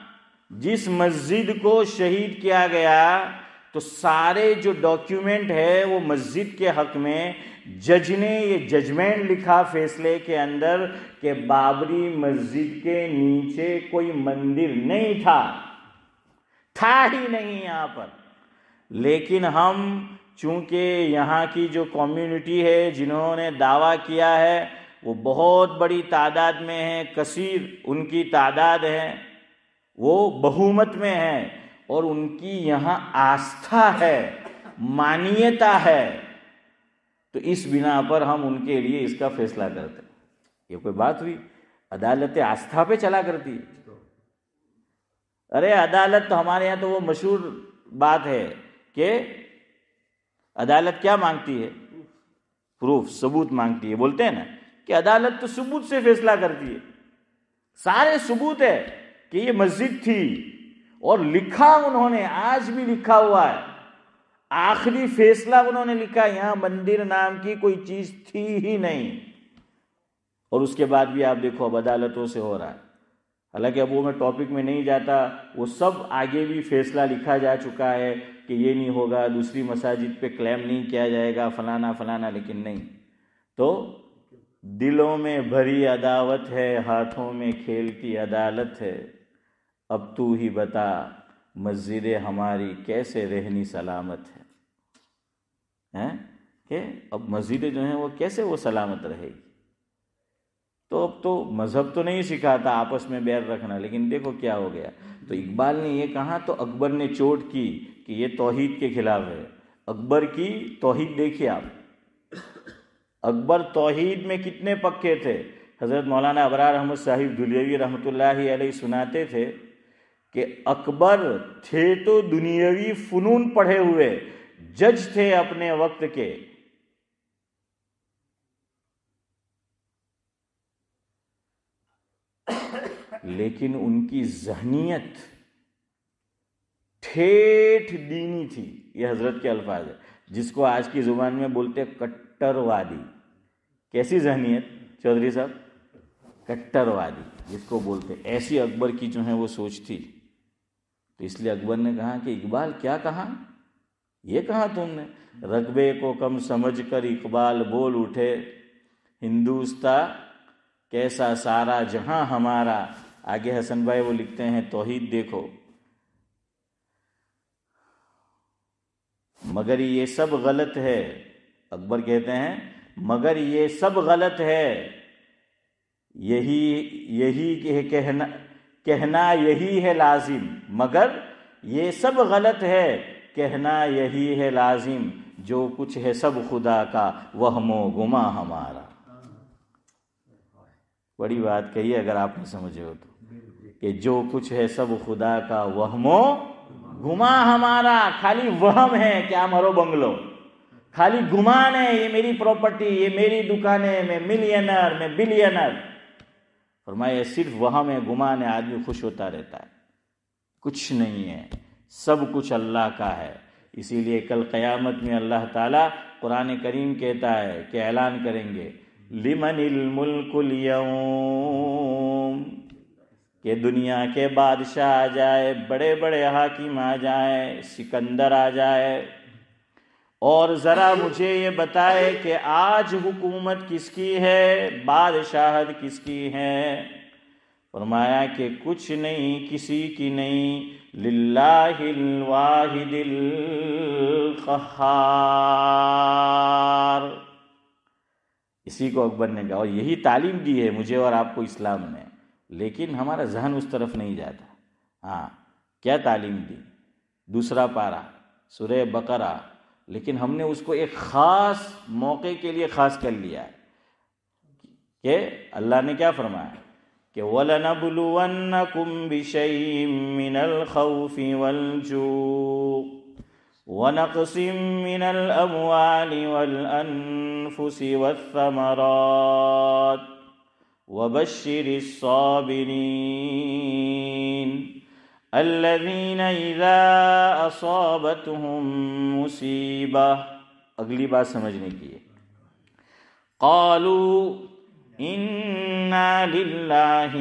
جس مسجد کو شہید کیا گیا تو سارے جو ڈاکیومنٹ ہے وہ مسجد کے حق میں، جج نے یہ ججمنٹ لکھا فیصلے کے اندر کہ بابری مسجد کے نیچے کوئی مندر نہیں تھا ہی نہیں یہاں پر. لیکن ہم چونکہ یہاں کی جو کمیونٹی ہے جنہوں نے دعویٰ کیا ہے وہ بہت بڑی تعداد میں ہیں، کثیر ان کی تعداد ہے، وہ بہومت میں ہیں، اور ان کی یہاں آستھا ہے، مانیتا ہے، تو اس بنا پر ہم ان کے لیے اس کا فیصلہ کرتے ہیں. یہ کوئی بات ہوئی؟ عدالت آستھا پہ چلا کرتی ہے. ارے عدالت تو ہمارے یہاں تو وہ مشہور بات ہے کہ عدالت کیا مانگتی ہے؟ پروف، ثبوت مانگتی ہے. بولتے ہیں نا کہ عدالت تو ثبوت سے فیصلہ کرتی ہے. سارے ثبوت ہے کہ یہ مسجد تھی، اور لکھا انہوں نے، آج بھی لکھا ہوا ہے، آخری فیصلہ انہوں نے لکھا یہاں مندر نام کی کوئی چیز تھی ہی نہیں. اور اس کے بعد بھی آپ دیکھو اب عدالتوں سے ہو رہا ہے. حالانکہ اب وہ میں ٹاپک میں نہیں جاتا، وہ سب آگے بھی فیصلہ لکھا جا چکا ہے کہ یہ نہیں ہوگا، دوسری مساجد پہ کلیم نہیں کیا جائے گا، فلانا فلانا، لیکن نہیں. تو دلوں میں بھری عداوت ہے، ہاتھوں میں کھیلتی عدالت ہے. اب تو ہی بتا مسجد ہماری کیسے رہنی سلامت ہے، کہ اب مسجدیں جو ہیں وہ کیسے وہ سلامت رہے گی. تو اب تو مذہب تو نہیں سکھاتا آپس میں بیر رکھنا، لیکن دیکھو کیا ہو گیا. تو اقبال نے یہ کہا تو اکبر نے چوٹ کی کہ یہ توحید کے خلاف ہے. اکبر کی توحید دیکھیے آپ، اکبر توحید میں کتنے پکے تھے. حضرت مولانا ابرار احمد صاحب دھلیوی رحمۃ اللہ علیہ سناتے تھے کہ اکبر تھے تو دنیاوی فنون پڑھے ہوئے، جج تھے اپنے وقت کے، لیکن ان کی ذہنیت ٹھیٹھ دینی تھی. یہ حضرت کے الفاظ ہے، جس کو آج کی زبان میں بولتے کٹر وادی. کیسی ذہنیت چودھری صاحب؟ کٹر وادی جس کو بولتے. ایسی اکبر کی جو ہے وہ سوچ تھی. تو اس لیے اکبر نے کہا کہ اقبال کیا کہا، یہ کہا تم نے، رقبے کو کم سمجھ کر اقبال بول اٹھے، ہندوستان کیسا سارا جہاں ہمارا. آگے حسن بھائی وہ لکھتے ہیں توحید دیکھو، مگر یہ سب غلط ہے. اکبر کہتے ہیں مگر یہ سب غلط ہے، یہی کہنا یہی ہے لازم. مگر یہ سب غلط ہے، کہنا یہی ہے لازم. جو کچھ ہے سب خدا کا، وہم و گماں ہمارا. بڑی بات کہی اگر آپ نے سمجھے ہو تو، کہ جو کچھ ہے سب خدا کا، وہم و گماں ہمارا. خالی وہم ہے کہ مرو بنگلو، خالی گمان ہے یہ میری پراپرٹی، یہ میری دکانیں، میں ملینر، میں بلینر. فرمایا صرف وہم ہے، گمان ہے، آدمی خوش ہوتا رہتا ہے. کچھ نہیں ہے، سب کچھ اللہ کا ہے. اسی لیے کل قیامت میں اللہ تعالیٰ قرآن کریم کہتا ہے کہ اعلان کریں گے لمن الملک اليوم، کہ دنیا کے بادشاہ آ جائے، بڑے بڑے حاکم آ جائیں، سکندر آ جائے، اور ذرا مجھے یہ بتائے کہ آج حکومت کس کی ہے، بادشاہت کس کی ہے. فرمایا کہ کچھ نہیں، کسی کی نہیں، للہ الواحد القہار. اسی کو اکبر نے کہا، اور یہی تعلیم دی ہے مجھے اور آپ کو اسلام نے، لیکن ہمارا ذہن اس طرف نہیں جاتا. ہاں، کیا تعلیم دی؟ دوسرا پارہ سورہ بقرہ، لیکن ہم نے اس کو ایک خاص موقع کے لیے خاص کر لیا ہے کہ اللہ نے کیا فرمایا کہ وَلَنَبْلُوَنَّكُمْ بِشَيْءٍ مِّنَ الْخَوْفِ وَالْجُوعِ وَنَقْصٍ مِّنَ الْأَمْوَالِ وَالْأَنفُسِ وَالثَّمَرَاتِ وَبَشِّرِ الصَّابِرِينَ الَّذِينَ إِذَا أَصَابَتْهُم مُّصِيبَةٌ. اگلی بات سمجھنے کی ہے. قَالُوا اِنَّا لِلَّهِ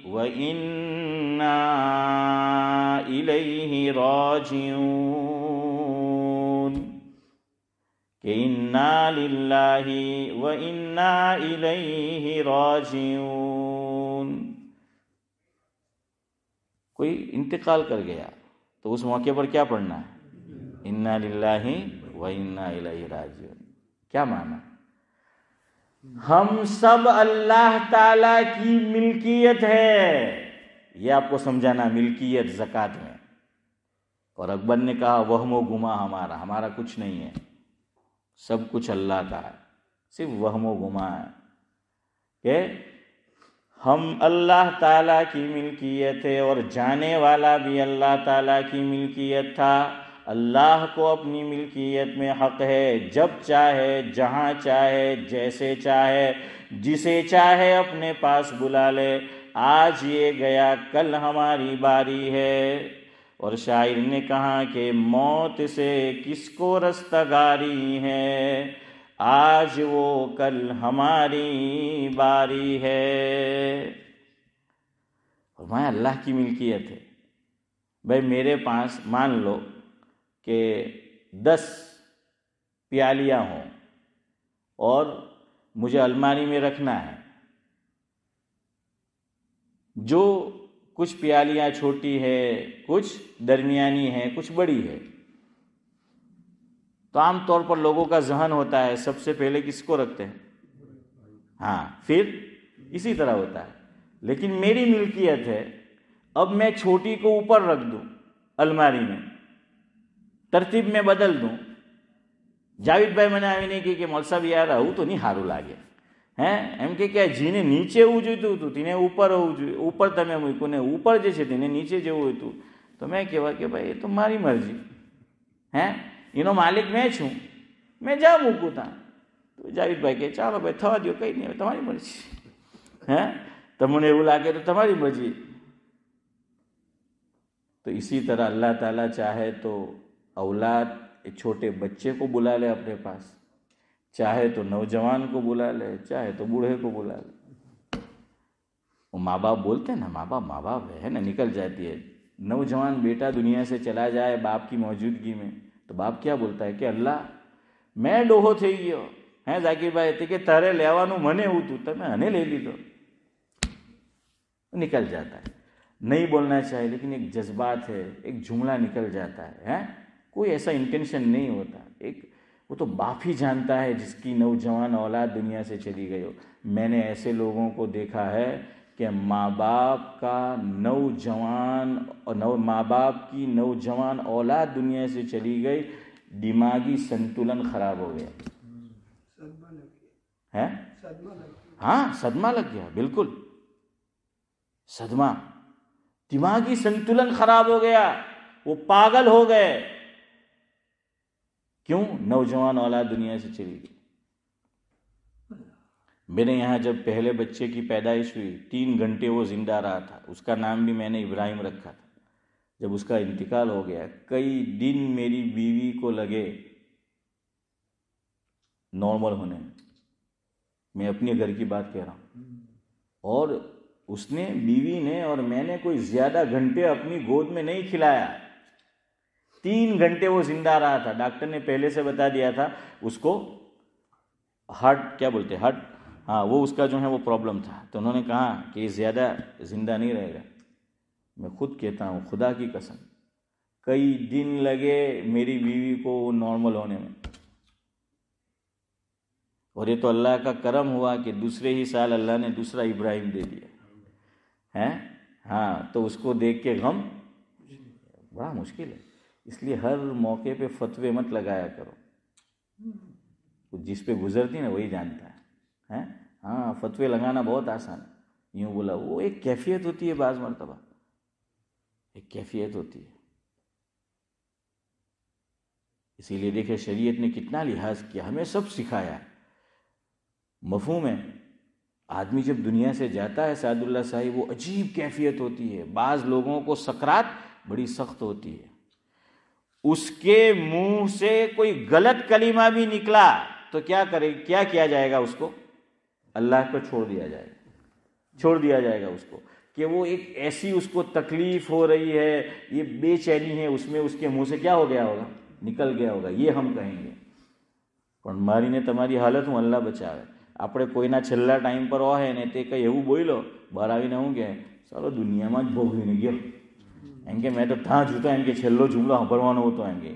وَإِنَّا إِلَيْهِ رَاجِعُونَ. کہ اِنَّا لِلَّهِ وَإِنَّا إِلَيْهِ راجعون. کوئی انتقال کر گیا تو اس موقع پر کیا پڑھنا ہے؟ اِنَّا لِلَّهِ وَإِنَّا إِلَيْهِ راجعون. کیا معنی؟ ہم سب اللہ تعالی کی ملکیت ہے. یہ آپ کو سمجھانا، ملکیت زکوٰۃ میں. اور اکبر نے کہا وہم و گما ہمارا کچھ نہیں ہے، سب کچھ اللہ کا ہے، صرف وہم و گما ہے کہ ہم اللہ تعالیٰ کی ملکیت ہے، اور جانے والا بھی اللہ تعالیٰ کی ملکیت تھا. اللہ کو اپنی ملکیت میں حق ہے، جب چاہے، جہاں چاہے، جیسے چاہے، جسے چاہے اپنے پاس بلا لے. آج یہ گیا، کل ہماری باری ہے. اور شاعر نے کہا کہ موت سے کس کو رستگاری ہے، آج وہ کل ہماری باری ہے. فرمایا اللہ کی ملکیت ہے. بھائی میرے پاس مان لو کہ 10 پیالیاں ہوں اور مجھے الماری میں رکھنا ہے. جو کچھ پیالیاں چھوٹی ہے، کچھ درمیانی ہے، کچھ بڑی ہے. تو عام طور پر لوگوں کا ذہن ہوتا ہے سب سے پہلے کس کو رکھتے ہیں؟ ہاں، پھر اسی طرح ہوتا ہے. لیکن میری ملکیت ہے، اب میں چھوٹی کو اوپر رکھ دوں الماری میں، ترتیب میں بدل دوں. جاوید بھائی મને આવી નહીં કે મૌલસા સાહેબ યાર આવું તો નહીં સારું લાગે હે, એમ કે જેને નીચે હોવું જોઈતું હતું તેને ઉપર હોવું જોઈએ, ઉપર તમે મૂક્યું ને ઉપર જે છે તેને નીચે જેવું હતું. તો મેં કહેવા કે ભાઈ એ તો મારી મરજી હે, એનો માલિક મેં છું, મેં જ્યાં મૂકું ત્યાં. તો જાવેદભાઈ કહે ચાલો ભાઈ થવા દો, કંઈ નહીં, હવે તમારી મરજી હે, તમને એવું લાગે તો તમારી મરજી. تو اسی طرح اللہ تعالیٰ چاہے تو اولاد ایک چھوٹے بچے کو بلا لے اپنے پاس، چاہے تو نوجوان کو بلا لے، چاہے تو بوڑھے کو بلا لے. وہ ماں باپ بولتے ہیں نا، ماں باپ ہے نا، نکل جاتی ہے. نوجوان بیٹا دنیا سے چلا جائے باپ کی موجودگی میں تو باپ کیا بولتا ہے کہ اللہ میں ڈوہو થઈ ગયો હે ઝાકીરભાઈ કે તારે લેવાનું મને હતું તમે મને લઈ લીધો. نکل جاتا ہے. نہیں بولنا چاہیے لیکن ایک جذبات ہے، ایک جملہ نکل جاتا ہے. کوئی ایسا انٹینشن نہیں ہوتا. ایک وہ تو باپ ہی جانتا ہے جس کی نوجوان اولاد دنیا سے چلی گئی ہو. میں نے ایسے لوگوں کو دیکھا ہے کہ ماں باپ کی نوجوان اولاد دنیا سے چلی گئی، دماغی سنتولن خراب ہو گیا ہے. ہاں صدمہ لگ گیا، بالکل صدمہ. دماغی سنتولن خراب ہو گیا، وہ پاگل ہو گئے. کیوں؟ نوجوان اولاد دنیا سے چلی گئی. میرے یہاں جب پہلے بچے کی پیدائش ہوئی 3 گھنٹے وہ زندہ رہا تھا، اس کا نام بھی میں نے ابراہیم رکھا تھا. جب اس کا انتقال ہو گیا کئی دن میری بیوی کو لگے نارمل ہونے میں. میں اپنے گھر کی بات کہہ رہا ہوں. اور اس نے، بیوی نے اور میں نے کوئی زیادہ گھنٹے اپنی گود میں نہیں کھلایا. 3 گھنٹے وہ زندہ رہا تھا. ڈاکٹر نے پہلے سے بتا دیا تھا اس کو ہارٹ، کیا بولتے ہیں، ہاں وہ اس کا جو ہے وہ پرابلم تھا، تو انہوں نے کہا کہ یہ زیادہ زندہ نہیں رہے گا۔ میں خود کہتا ہوں خدا کی قسم، کئی دن لگے میری بیوی کو نارمل ہونے میں، اور یہ تو اللہ کا کرم ہوا کہ دوسرے ہی سال اللہ نے دوسرا ابراہیم دے دیا ہے۔ ہاں تو اس کو دیکھ کے غم بڑا مشکل ہے، اس لیے ہر موقع پہ فتوے مت لگایا کرو، جس پہ گزرتی نا وہی جانتا ہے۔ ہاں فتوے لگانا بہت آسان ہے، یوں بولا، وہ ایک کیفیت ہوتی ہے، بعض مرتبہ ایک کیفیت ہوتی ہے۔ اسی لیے دیکھیں شریعت نے کتنا لحاظ کیا، ہمیں سب سکھایا ہے۔ مفہوم ہے، آدمی جب دنیا سے جاتا ہے سعد اللہ صاحب، وہ عجیب کیفیت ہوتی ہے۔ بعض لوگوں کو سکرات بڑی سخت ہوتی ہے، اس کے منہ سے کوئی غلط کلمہ بھی نکلا تو کیا کرے، کیا کیا جائے گا؟ اس کو اللہ کو چھوڑ دیا جائے گا، چھوڑ دیا جائے گا اس کو، کہ وہ ایک ایسی اس کو تکلیف ہو رہی ہے، یہ بے چینی ہے اس میں، اس کے منہ سے کیا ہو گیا ہوگا، نکل گیا ہوگا، یہ ہم کہیں گے۔ પણ મારી ને તમારી હાલત હું અલ્લાહ બચાવે। આપણે કોઈના છેલ્લા ટાઈમ પર હોય ને તે કંઈ એવું બોલ્યો, બહાર આવીને હું કે ચાલો દુનિયામાં જ ભોગવીને ગયો, એમ કે મેં તો ત્યાં જૂતો એમ કે છેલ્લો જુમલો સાંભળવાનો હતો, એમ કે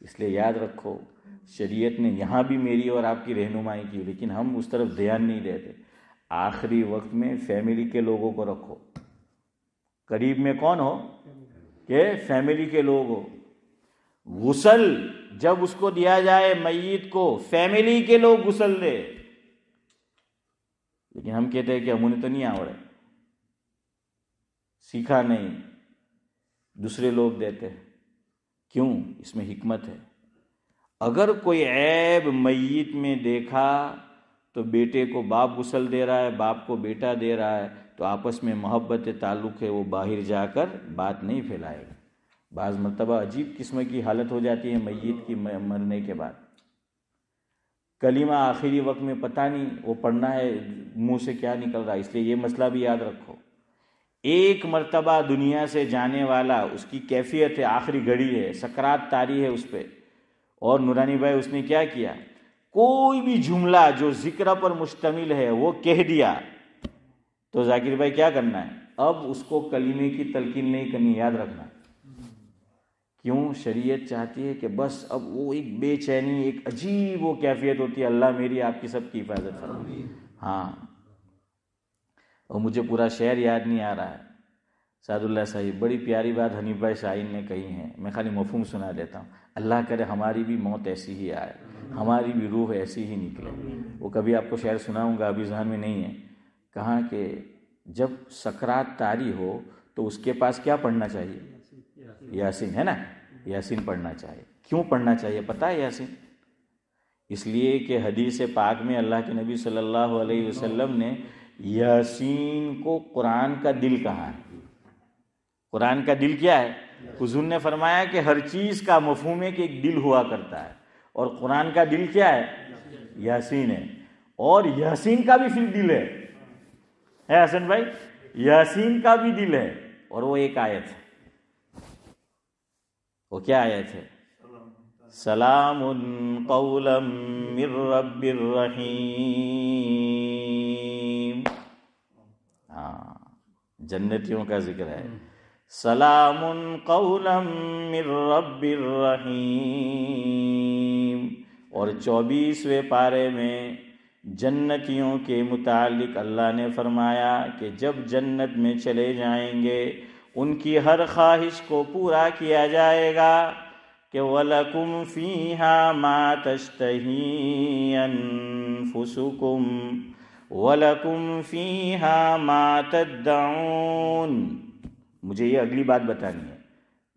اس لیے یاد رکھو شریعت نے یہاں بھی میری اور آپ کی رہنمائی کی، لیکن ہم اس طرف دھیان نہیں دیتے۔ آخری وقت میں فیملی کے لوگوں کو رکھو، قریب میں کون ہو کہ فیملی کے لوگ ہو۔ غسل جب اس کو دیا جائے میت کو، فیملی کے لوگ غسل دے، لیکن ہم کہتے ہیں کہ ہمیں تو نہیں آوڑے، سیکھا نہیں، دوسرے لوگ دیتے ہیں۔ کیوں؟ اس میں حکمت ہے۔ اگر کوئی عیب میت میں دیکھا تو بیٹے کو باپ غسل دے رہا ہے، باپ کو بیٹا دے رہا ہے، تو آپس میں محبت تعلق ہے، وہ باہر جا کر بات نہیں پھیلائے گا۔ بعض مرتبہ عجیب قسم کی حالت ہو جاتی ہے میت کی مرنے کے بعد، کلمہ آخری وقت میں پتہ نہیں وہ پڑھنا ہے منہ سے کیا نکل رہا ہے۔ اس لیے یہ مسئلہ بھی یاد رکھو، ایک مرتبہ دنیا سے جانے والا، اس کی کیفیت ہے، آخری گھڑی ہے، سکرات طاری ہے اس پہ، اور نورانی بھائی اس نے کیا کیا، کوئی بھی جملہ جو ذکر پر مشتمل ہے وہ کہہ دیا، تو ذاکر بھائی کیا کرنا ہے؟ اب اس کو کلمے کی تلقین نہیں کرنی، یاد رکھنا۔ کیوں؟ شریعت چاہتی ہے کہ بس اب وہ ایک بے چینی، ایک عجیب وہ کیفیت ہوتی ہے، اللہ میری آپ کی سب کی حفاظت فرمائے۔ ہاں، اور مجھے پورا شعر یاد نہیں آ رہا ہے، سعد اللہ صاحب بڑی پیاری بات حنیف بھائی شاہین نے کہی ہے، میں خالی مفہوم سنا دیتا ہوں۔ اللہ کرے ہماری بھی موت ایسی ہی آئے، ہماری بھی روح ایسی ہی نکلے۔ وہ کبھی آپ کو شعر سناؤں گا، ابھی ذہن میں نہیں ہے۔ کہاں کہ جب سکرات طاری ہو تو اس کے پاس کیا پڑھنا چاہیے؟ یاسین، ہے نا، یاسین پڑھنا چاہیے۔ کیوں پڑھنا چاہیے پتہ ہے یاسین؟ اس لیے کہ حدیث پاک میں اللہ کے نبی صلی اللہ علیہ وسلم نے یاسین کو قرآن کا دل کہا ہے۔ قرآن کا دل کیا ہے؟ حضور نے فرمایا کہ ہر چیز کا مفہوم ہے کہ ایک دل ہوا کرتا ہے، اور قرآن کا دل کیا ہے؟ یاسین ہے، اور یاسین کا بھی پھر دل ہے حسن بھائی، یاسین کا بھی دل ہے، اور وہ ایک آیت ہے۔ وہ کیا آیت ہے؟ سلام قولا من رب الرحیم۔ ہاں، جنتیوں کا ذکر ہے، سلام قولا من رب الرحیم۔ اور 24ویں پارے میں جنتیوں کے متعلق اللہ نے فرمایا کہ جب جنت میں چلے جائیں گے ان کی ہر خواہش کو پورا کیا جائے گا کہ وَلَكُمْ فِيهَا مَا تَشْتَهِي أَنفُسُكُمْ وَلَكُمْ فِيهَا مَا تَدَّعُونَ۔ مجھے یہ اگلی بات بتانی ہے،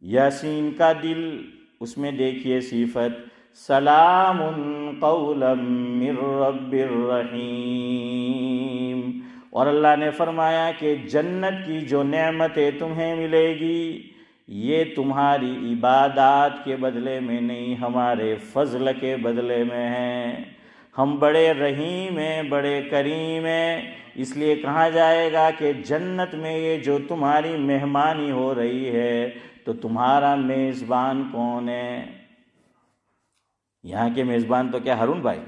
یاسین کا دل، اس میں دیکھیے صفت سلام قولا من رب الرحیم، اور اللہ نے فرمایا کہ جنت کی جو نعمتیں تمہیں ملے گی یہ تمہاری عبادات کے بدلے میں نہیں، ہمارے فضل کے بدلے میں ہیں۔ ہم بڑے رحیم ہیں، بڑے کریم ہیں، اس لیے کہا جائے گا کہ جنت میں یہ جو تمہاری مہمانی ہو رہی ہے تو تمہارا میزبان کون ہے؟ یہاں کے میزبان تو کیا ہارون بھائی؟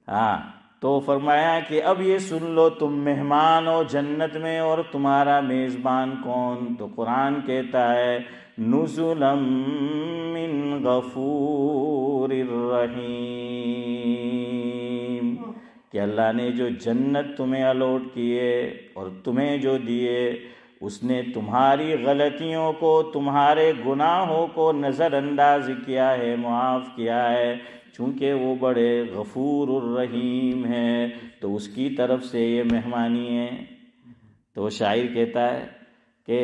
ہاں، تو فرمایا کہ اب یہ سن لو، تم مہمان ہو جنت میں اور تمہارا میزبان کون؟ تو قرآن کہتا ہے نزلا من غفور الرحیم، کہ اللہ نے جو جنت تمہیں الاٹ کیے اور تمہیں جو دیے، اس نے تمہاری غلطیوں کو، تمہارے گناہوں کو نظر انداز کیا ہے، معاف کیا ہے، چونکہ وہ بڑے غفور الرحیم ہے، تو اس کی طرف سے یہ مہمانی ہے۔ تو شاعر کہتا ہے کہ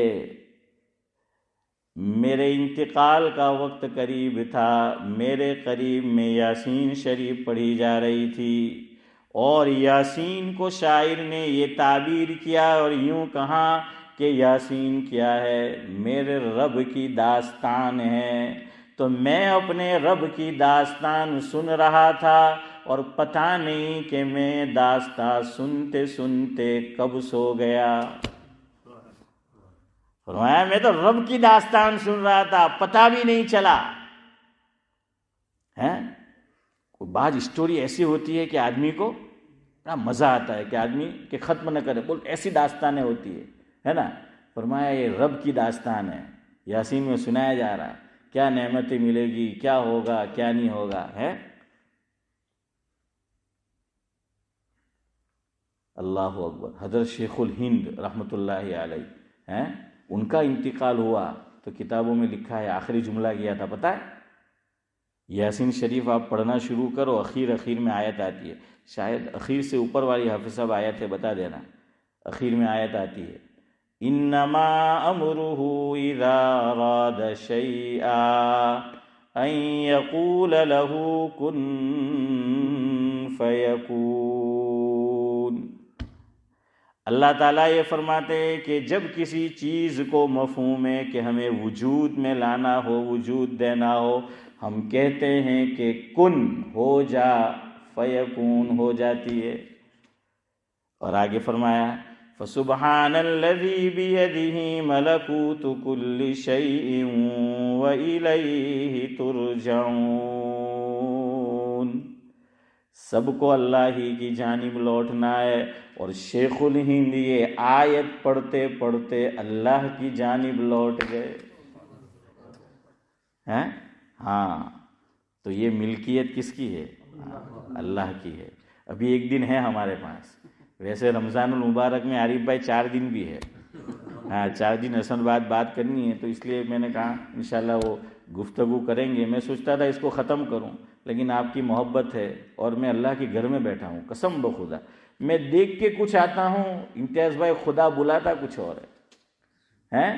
میرے انتقال کا وقت قریب تھا، میرے قریب میں یاسین شریف پڑھی جا رہی تھی، اور یاسین کو شاعر نے یہ تعبیر کیا اور یوں کہا کہ یاسین کیا ہے؟ میرے رب کی داستان ہے۔ تو میں اپنے رب کی داستان سن رہا تھا اور پتہ نہیں کہ میں داستان سنتے سنتے کب سو گیا۔ فرمایا میں تو رب کی داستان سن رہا تھا، پتہ بھی نہیں چلا۔ کوئی بعض اسٹوری ایسی ہوتی ہے کہ آدمی کو بڑا مزہ آتا ہے کہ آدمی کہ ختم نہ کرے، بول ایسی داستانیں ہوتی ہے نا۔ فرمایا یہ رب کی داستان ہے، یاسین میں سنایا جا رہا ہے، کیا نعمتیں ملے گی، کیا ہوگا، کیا نہیں ہوگا، ہے۔ اللہ اکبر۔ حضرت شیخ الہند رحمۃ اللہ علیہ ان کا انتقال ہوا تو کتابوں میں لکھا ہے، آخری جملہ کیا تھا پتہ ہے؟ یاسین شریف آپ پڑھنا شروع کرو، اخیر میں آیت آتی ہے، شاید اخیر سے اوپر والی حافظ صاحب آیت ہے، بتا دینا، اخیر میں آیت آتی ہے انما امرہ اذا اراد شیئا ان یقول له کن فیکون۔ اللہ تعالیٰ یہ فرماتے ہیں کہ جب کسی چیز کو مفہوم ہے کہ ہمیں وجود میں لانا ہو، وجود دینا ہو، ہم کہتے ہیں کہ کن ہو جا، فیکون ہو جاتی ہے۔ اور آگے فرمایا فسبحان الذی بیدہ ملکوت کل شیء والیہ ترجعون۔ سب کو اللہ ہی کی جانب لوٹنا ہے، اور شیخ الہند یہ آیت پڑھتے پڑھتے اللہ کی جانب لوٹ گئے۔ ہاں، تو یہ ملکیت کس کی ہے؟ اللہ کی ہے۔ ابھی ایک دن ہے ہمارے پاس، ویسے رمضان المبارک میں عارف بھائی 4 دن بھی ہے، 4 دن اصل بات کرنی ہے، تو اس لیے میں نے کہا انشاءاللہ وہ گفتگو کریں گے۔ میں سوچتا تھا اس کو ختم کروں، لیکن آپ کی محبت ہے اور میں اللہ کے گھر میں بیٹھا ہوں، قسم بخدا میں دیکھ کے کچھ آتا ہوں، امتیاز بھائی خدا بلاتا کچھ اور ہے،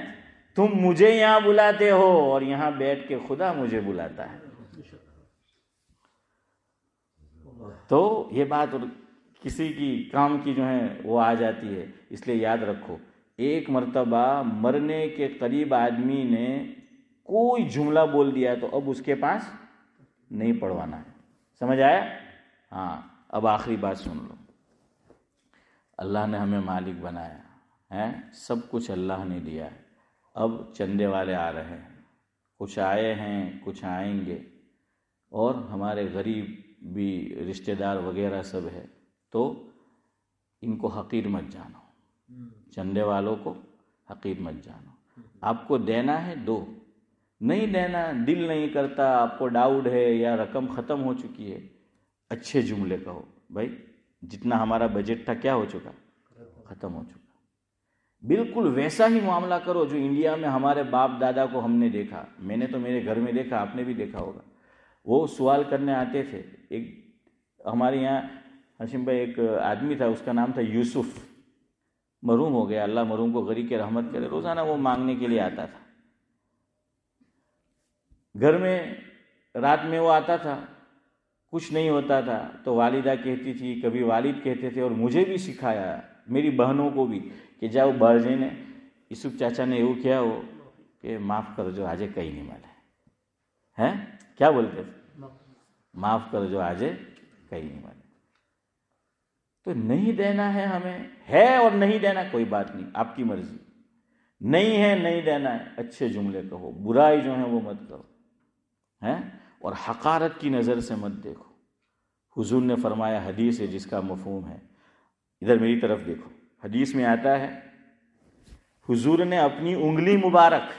تم مجھے یہاں بلاتے ہو اور یہاں بیٹھ کے خدا مجھے بلاتا ہے۔ تو یہ بات کسی کی کام کی جو ہے وہ آ جاتی ہے، اس لیے یاد رکھو، ایک مرتبہ مرنے کے قریب آدمی نے کوئی جملہ بول دیا تو اب اس کے پاس نہیں پڑھوانا ہے، سمجھ آیا؟ ہاں، اب آخری بات سن لو، اللہ نے ہمیں مالک بنایا ہے، سب کچھ اللہ نے دیا ہے، اب چندے والے آ رہے ہیں، کچھ آئے ہیں، کچھ آئیں گے، اور ہمارے غریب بھی رشتہ دار وغیرہ سب ہے، تو ان کو حقیر مت جانو، چندے والوں کو حقیر مت جانو، آپ کو دینا ہے دو، نہیں دینا دل نہیں کرتا، آپ کو ڈاؤٹ ہے یا رقم ختم ہو چکی ہے، اچھے جملے کہو، بھائی جتنا ہمارا بجٹ تھا کیا ہو چکا؟ ختم ہو چکا۔ بالکل ویسا ہی معاملہ کرو جو انڈیا میں ہمارے باپ دادا کو ہم نے دیکھا، میں نے تو میرے گھر میں دیکھا، آپ نے بھی دیکھا ہوگا، وہ سوال کرنے آتے تھے۔ ایک ہمارے یہاں ہاشم بھائی ایک آدمی تھا، اس کا نام تھا یوسف، مرحوم ہو گیا، اللہ مرحوم کو غری کے رحمت کرے، روزانہ وہ مانگنے کے لیے آتا تھا گھر میں، رات میں وہ آتا تھا، کچھ نہیں ہوتا تھا تو والدہ کہتی تھی، کبھی والد کہتے تھے، اور مجھے بھی سکھایا، میری بہنوں کو بھی، کہ جاؤ بارجے نے یوسف چاچا نے وہ کیا ہو کہ معاف کر جو آجے کہیں نہیں ملے، ہیں کیا بولتے تھے؟ معاف کر جو آجے کہیں نہیں ملے۔ تو نہیں دینا ہے ہمیں، ہے اور نہیں دینا کوئی بات نہیں، آپ کی مرضی، نہیں ہے نہیں دینا ہے، اچھے جملے کہو، برائی جو ہے وہ مت کرو، ہیں، اور حقارت کی نظر سے مت دیکھو۔ حضور نے فرمایا، حدیث ہے جس کا مفہوم ہے، ادھر میری طرف دیکھو، حدیث میں آتا ہے حضور نے اپنی انگلی مبارک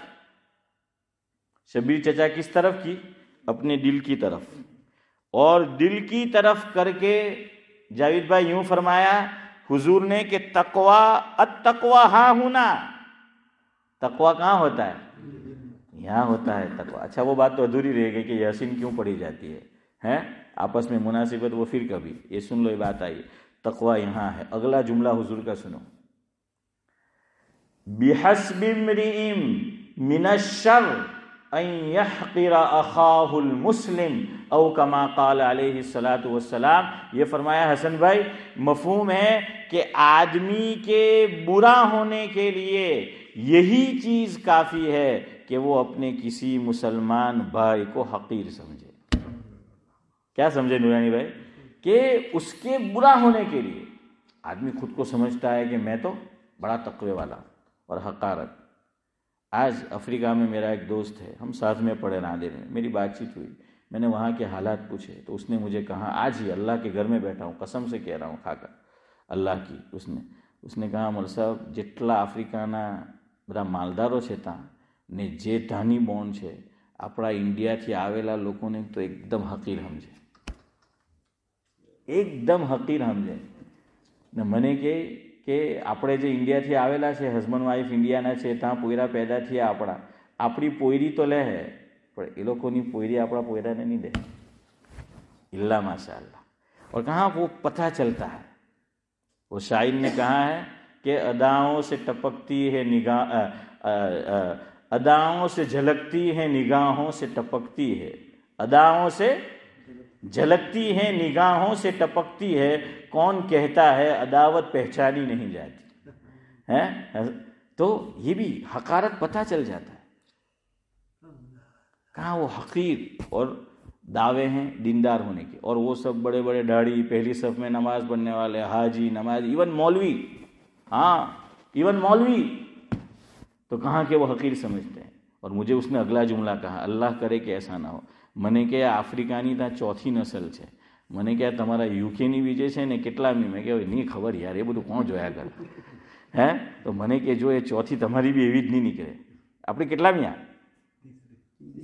شبیر چچا کس طرف کی؟ اپنے دل کی طرف، اور دل کی طرف کر کے جاوید بھائی یوں فرمایا حضور نے کہ تقوی، التقوی ہاں ہونا، تقوی کہاں ہوتا ہے؟ یہاں ہوتا ہے تقوی۔ اچھا وہ بات تو ادھوری رہ گئی کہ یاسین کیوں پڑھی جاتی ہے، ہیں آپس میں مناسبت وہ پھر کبھی، یہ سن لو، یہ بات آئی، تقوی یہاں ہے۔ اگلا جملہ حضور کا سنو، بِحَسْبِ امْرِئٍ مِّنَ الشَّرِّ ان يحقر اخاہ المسلم او کما قال علیہ الصلاۃ والسلام۔ یہ فرمایا حسن بھائی، مفہوم ہے کہ آدمی کے برا ہونے کے لیے یہی چیز کافی ہے کہ وہ اپنے کسی مسلمان بھائی کو حقیر سمجھے۔ کیا سمجھے نورانی بھائی؟ کہ اس کے برا ہونے کے لیے آدمی خود کو سمجھتا ہے کہ میں تو بڑا تقوی والا اور حقارت۔ آج افریقہ میں میرا ایک دوست ہے، ہم ساتھ میں پڑھے نادر میں، میری بات چیت ہوئی، میں نے وہاں کے حالات پوچھے تو اس نے مجھے کہا، آج ہی اللہ کے گھر میں بیٹھا ہوں، قسم سے کہہ رہا ہوں کھا کر اللہ کی، اس نے کہا مول صاحب જેટલા આફ્રિકાના બધા માલદારો છે ને જે ધની બોન છે આપણા ઇન્ડિયાથી આવેલા લોકોને તો એકદમ હકીર સમજે, એકદમ હકીર સમજે ને મને કે આપણે જે ઇન્ડિયાથી આવેલા છે, હસબન્ડ વાઈફ ઇન્ડિયાના છે, ત્યાં પોયરા પેદા થયા આપણી પોયરી તો લે હે, પણ એ લોકોની પોયરી આપણા પોયરાને નહીં દે, ઇલ્લા માશાઅલ્લાહ। اور کہاں وہ پتہ چلتا ہے، وہ شاعر نے کہا ہے کہ اداؤں سے ٹپکتی ہے نگاہ، اداؤں سے جھلکتی ہے نگاہوں سے ٹپکتی ہے، اداؤں سے جھلکتی ہے نگاہوں سے ٹپکتی ہے، کون کہتا ہے عداوت پہچانی نہیں جاتی ہے۔ تو یہ بھی حقارت پتہ چل جاتا ہے، کہاں وہ حقیر اور دعوے ہیں دیندار ہونے کے، اور وہ سب بڑے بڑے داڑھی، پہلی صف میں نماز پڑھنے والے، حاجی، نماز، ایون مولوی، ہاں ایون مولوی، تو کہاں کہ وہ حقیر سمجھتے ہیں۔ اور مجھے اس نے اگلا جملہ کہا، اللہ کرے کہ ایسا نہ ہو، મને કે આફ્રિકાની ત્યાં ચોથી નસલ છે, મને કે તમારા યુકેની બી જે છે ને કેટલામી, મેં કહેવાય નહીં ખબર યાર, એ બધું કોણ જોયા કરે હે, તો મને કે જો એ ચોથી તમારી બી એવી જ નહીં નીકળે। આપણી કેટલામી આ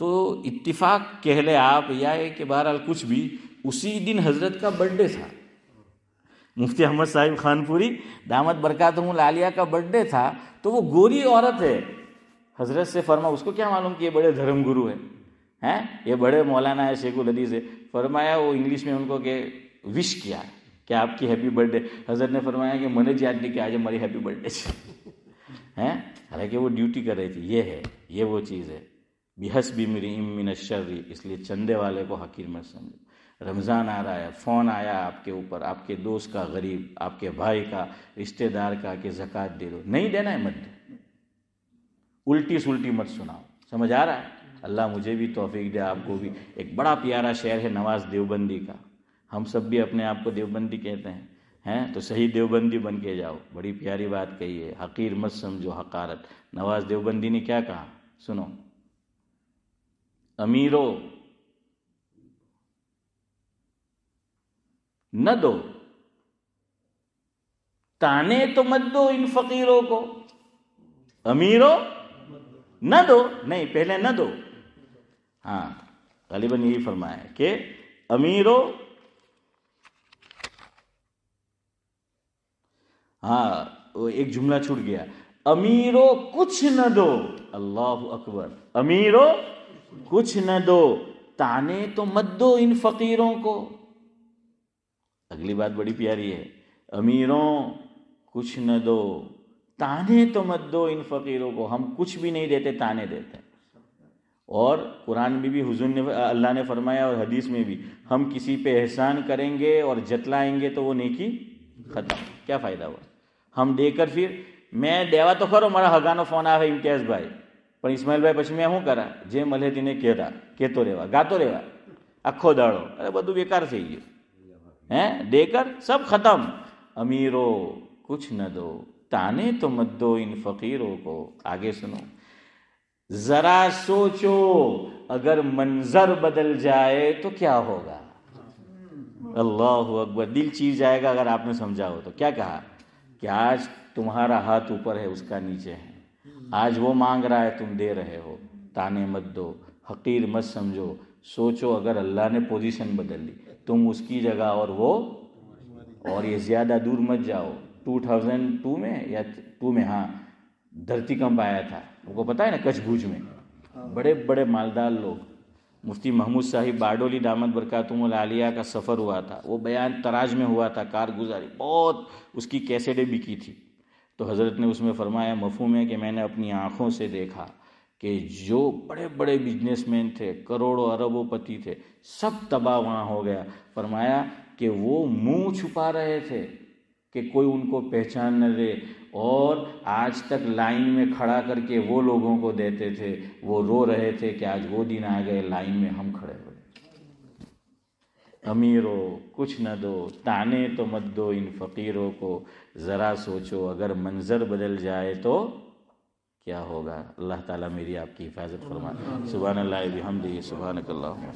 تو اتفاق کہہ لے آپ یا کہ بہرحال کچھ بھی، اسی دن حضرت کا برتھ ڈے تھا، مفتی احمد صاحب خانپوری دامت برکاتہم العالیہ کا برتھ ڈے تھا. تو وہ گوری عورت ہے، حضرت سے فرما، اس کو کیا معلوم کہ یہ بڑے دھرم گرو ہیں، یہ بڑے مولانا ہے، شیخ الحدیث ہے. فرمایا وہ انگلش میں ان کو کہ وش کیا کہ آپ کی ہیپی برتھ ڈے. حضرت نے فرمایا کہ من یاد نہیں کہ آج ہماری ہیپی برتھ ڈے ہے، حالانکہ وہ ڈیوٹی کر رہی تھی. یہ ہے، یہ وہ چیز ہے. بحسب امرئ من الشر، اس لیے چندے والے کو حقیر مت سمجھو. رمضان آ رہا ہے، فون آیا آپ کے اوپر، آپ کے دوست کا، غریب آپ کے بھائی کا، رشتہ دار کا کہ زکوٰۃ دے دو، نہیں دینا ہے مت دو، الٹی سلٹی مت سناؤ. سمجھ آ رہا ہے؟ اللہ مجھے بھی توفیق دے، آپ کو بھی. ایک بڑا پیارا شعر ہے نواز دیوبندی کا، ہم سب بھی اپنے آپ کو دیوبندی کہتے ہیں تو صحیح دیوبندی بن کے جاؤ. بڑی پیاری بات کہی ہے، حقیر مت سمجھو حقارت. نواز دیوبندی نے کیا کہا سنو: امیرو نہ دو تانے تو مت دو ان فقیروں کو. امیرو نہ دو، نہیں پہلے نہ دو. ہاں غالباً یہی فرمایا ہے کہ امیرو، ہاں وہ ایک جملہ چھوٹ گیا، امیرو کچھ نہ دو. اللہ اکبر. امیرو کچھ نہ دو تانے تو مت دو ان فقیروں کو. اگلی بات بڑی پیاری ہے، امیروں کچھ نہ دو تانے تو مت دو ان فقیروں کو. ہم کچھ بھی نہیں دیتے، تانے دیتے ہیں. اور قرآن میں بھی حضور نے، اللہ نے فرمایا اور حدیث میں بھی، ہم کسی پہ احسان کریں گے اور جتلائیں گے تو وہ نیکی ختم. کیا فائدہ ہوا؟ ہم دے کر پھر میں دیوا تو کرو مارا ہگانو فون آوے امتیاز بھائی પણ ઇસ્માઇલભાઈ પછી મેં શું કરા જે મળે તેને કહેતો રહેવા, ગાતો રહેવા આખો દાડો. અરે બધું બેકાર થઈ ગયું. દે કર સબ ખતમ. અમીરો کچھ نہ دو تانے تو مت دو ان فقیروں کو. آگے سنو، ذرا سوچو اگر منظر بدل جائے تو کیا ہوگا. اللہ اکبر. دل چیر جائے گا اگر آپ نے سمجھا ہو تو. کیا کہا کہ آج تمہارا ہاتھ اوپر ہے، اس کا نیچے ہے. آج وہ مانگ رہا ہے، تم دے رہے ہو. تانے مت دو، حقیر مت سمجھو. سوچو اگر اللہ نے پوزیشن بدل لی، تم اس کی جگہ اور وہ، اور یہ زیادہ دور مت جاؤ. 2002 میں یا 2 میں، ہاں دھرتی کنپ آیا تھا، وہ کو پتہ ہے نا، کچھ بھوج میں بڑے بڑے مالدار لوگ. مفتی محمود صاحب باڈولی دامت برکاتہم العالیہ کا سفر ہوا تھا، وہ بیان تراج میں ہوا تھا، کارگزاری بہت، اس کی کیسٹیں بکی تھی. تو حضرت نے اس میں فرمایا، مفہوم ہے کہ میں نے اپنی آنکھوں سے دیکھا کہ جو بڑے بڑے بزنس مین تھے، کروڑوں اربوں پتی تھے، سب تباہ وہاں ہو گیا. فرمایا کہ وہ منہ چھپا رہے تھے کہ کوئی ان کو پہچان نہ دے، اور آج تک لائن میں کھڑا کر کے وہ لوگوں کو دیتے تھے. وہ رو رہے تھے کہ آج وہ دن آ گئے، لائن میں ہم کھڑے ہوئے. امیروں کچھ نہ دو تانے تو مت دو ان فقیروں کو. ذرا سوچو اگر منظر بدل جائے تو کیا ہوگا. اللہ تعالیٰ میری آپ کی حفاظت فرمائے. سبحان اللہ بحمدہ، سبحانک اللہم.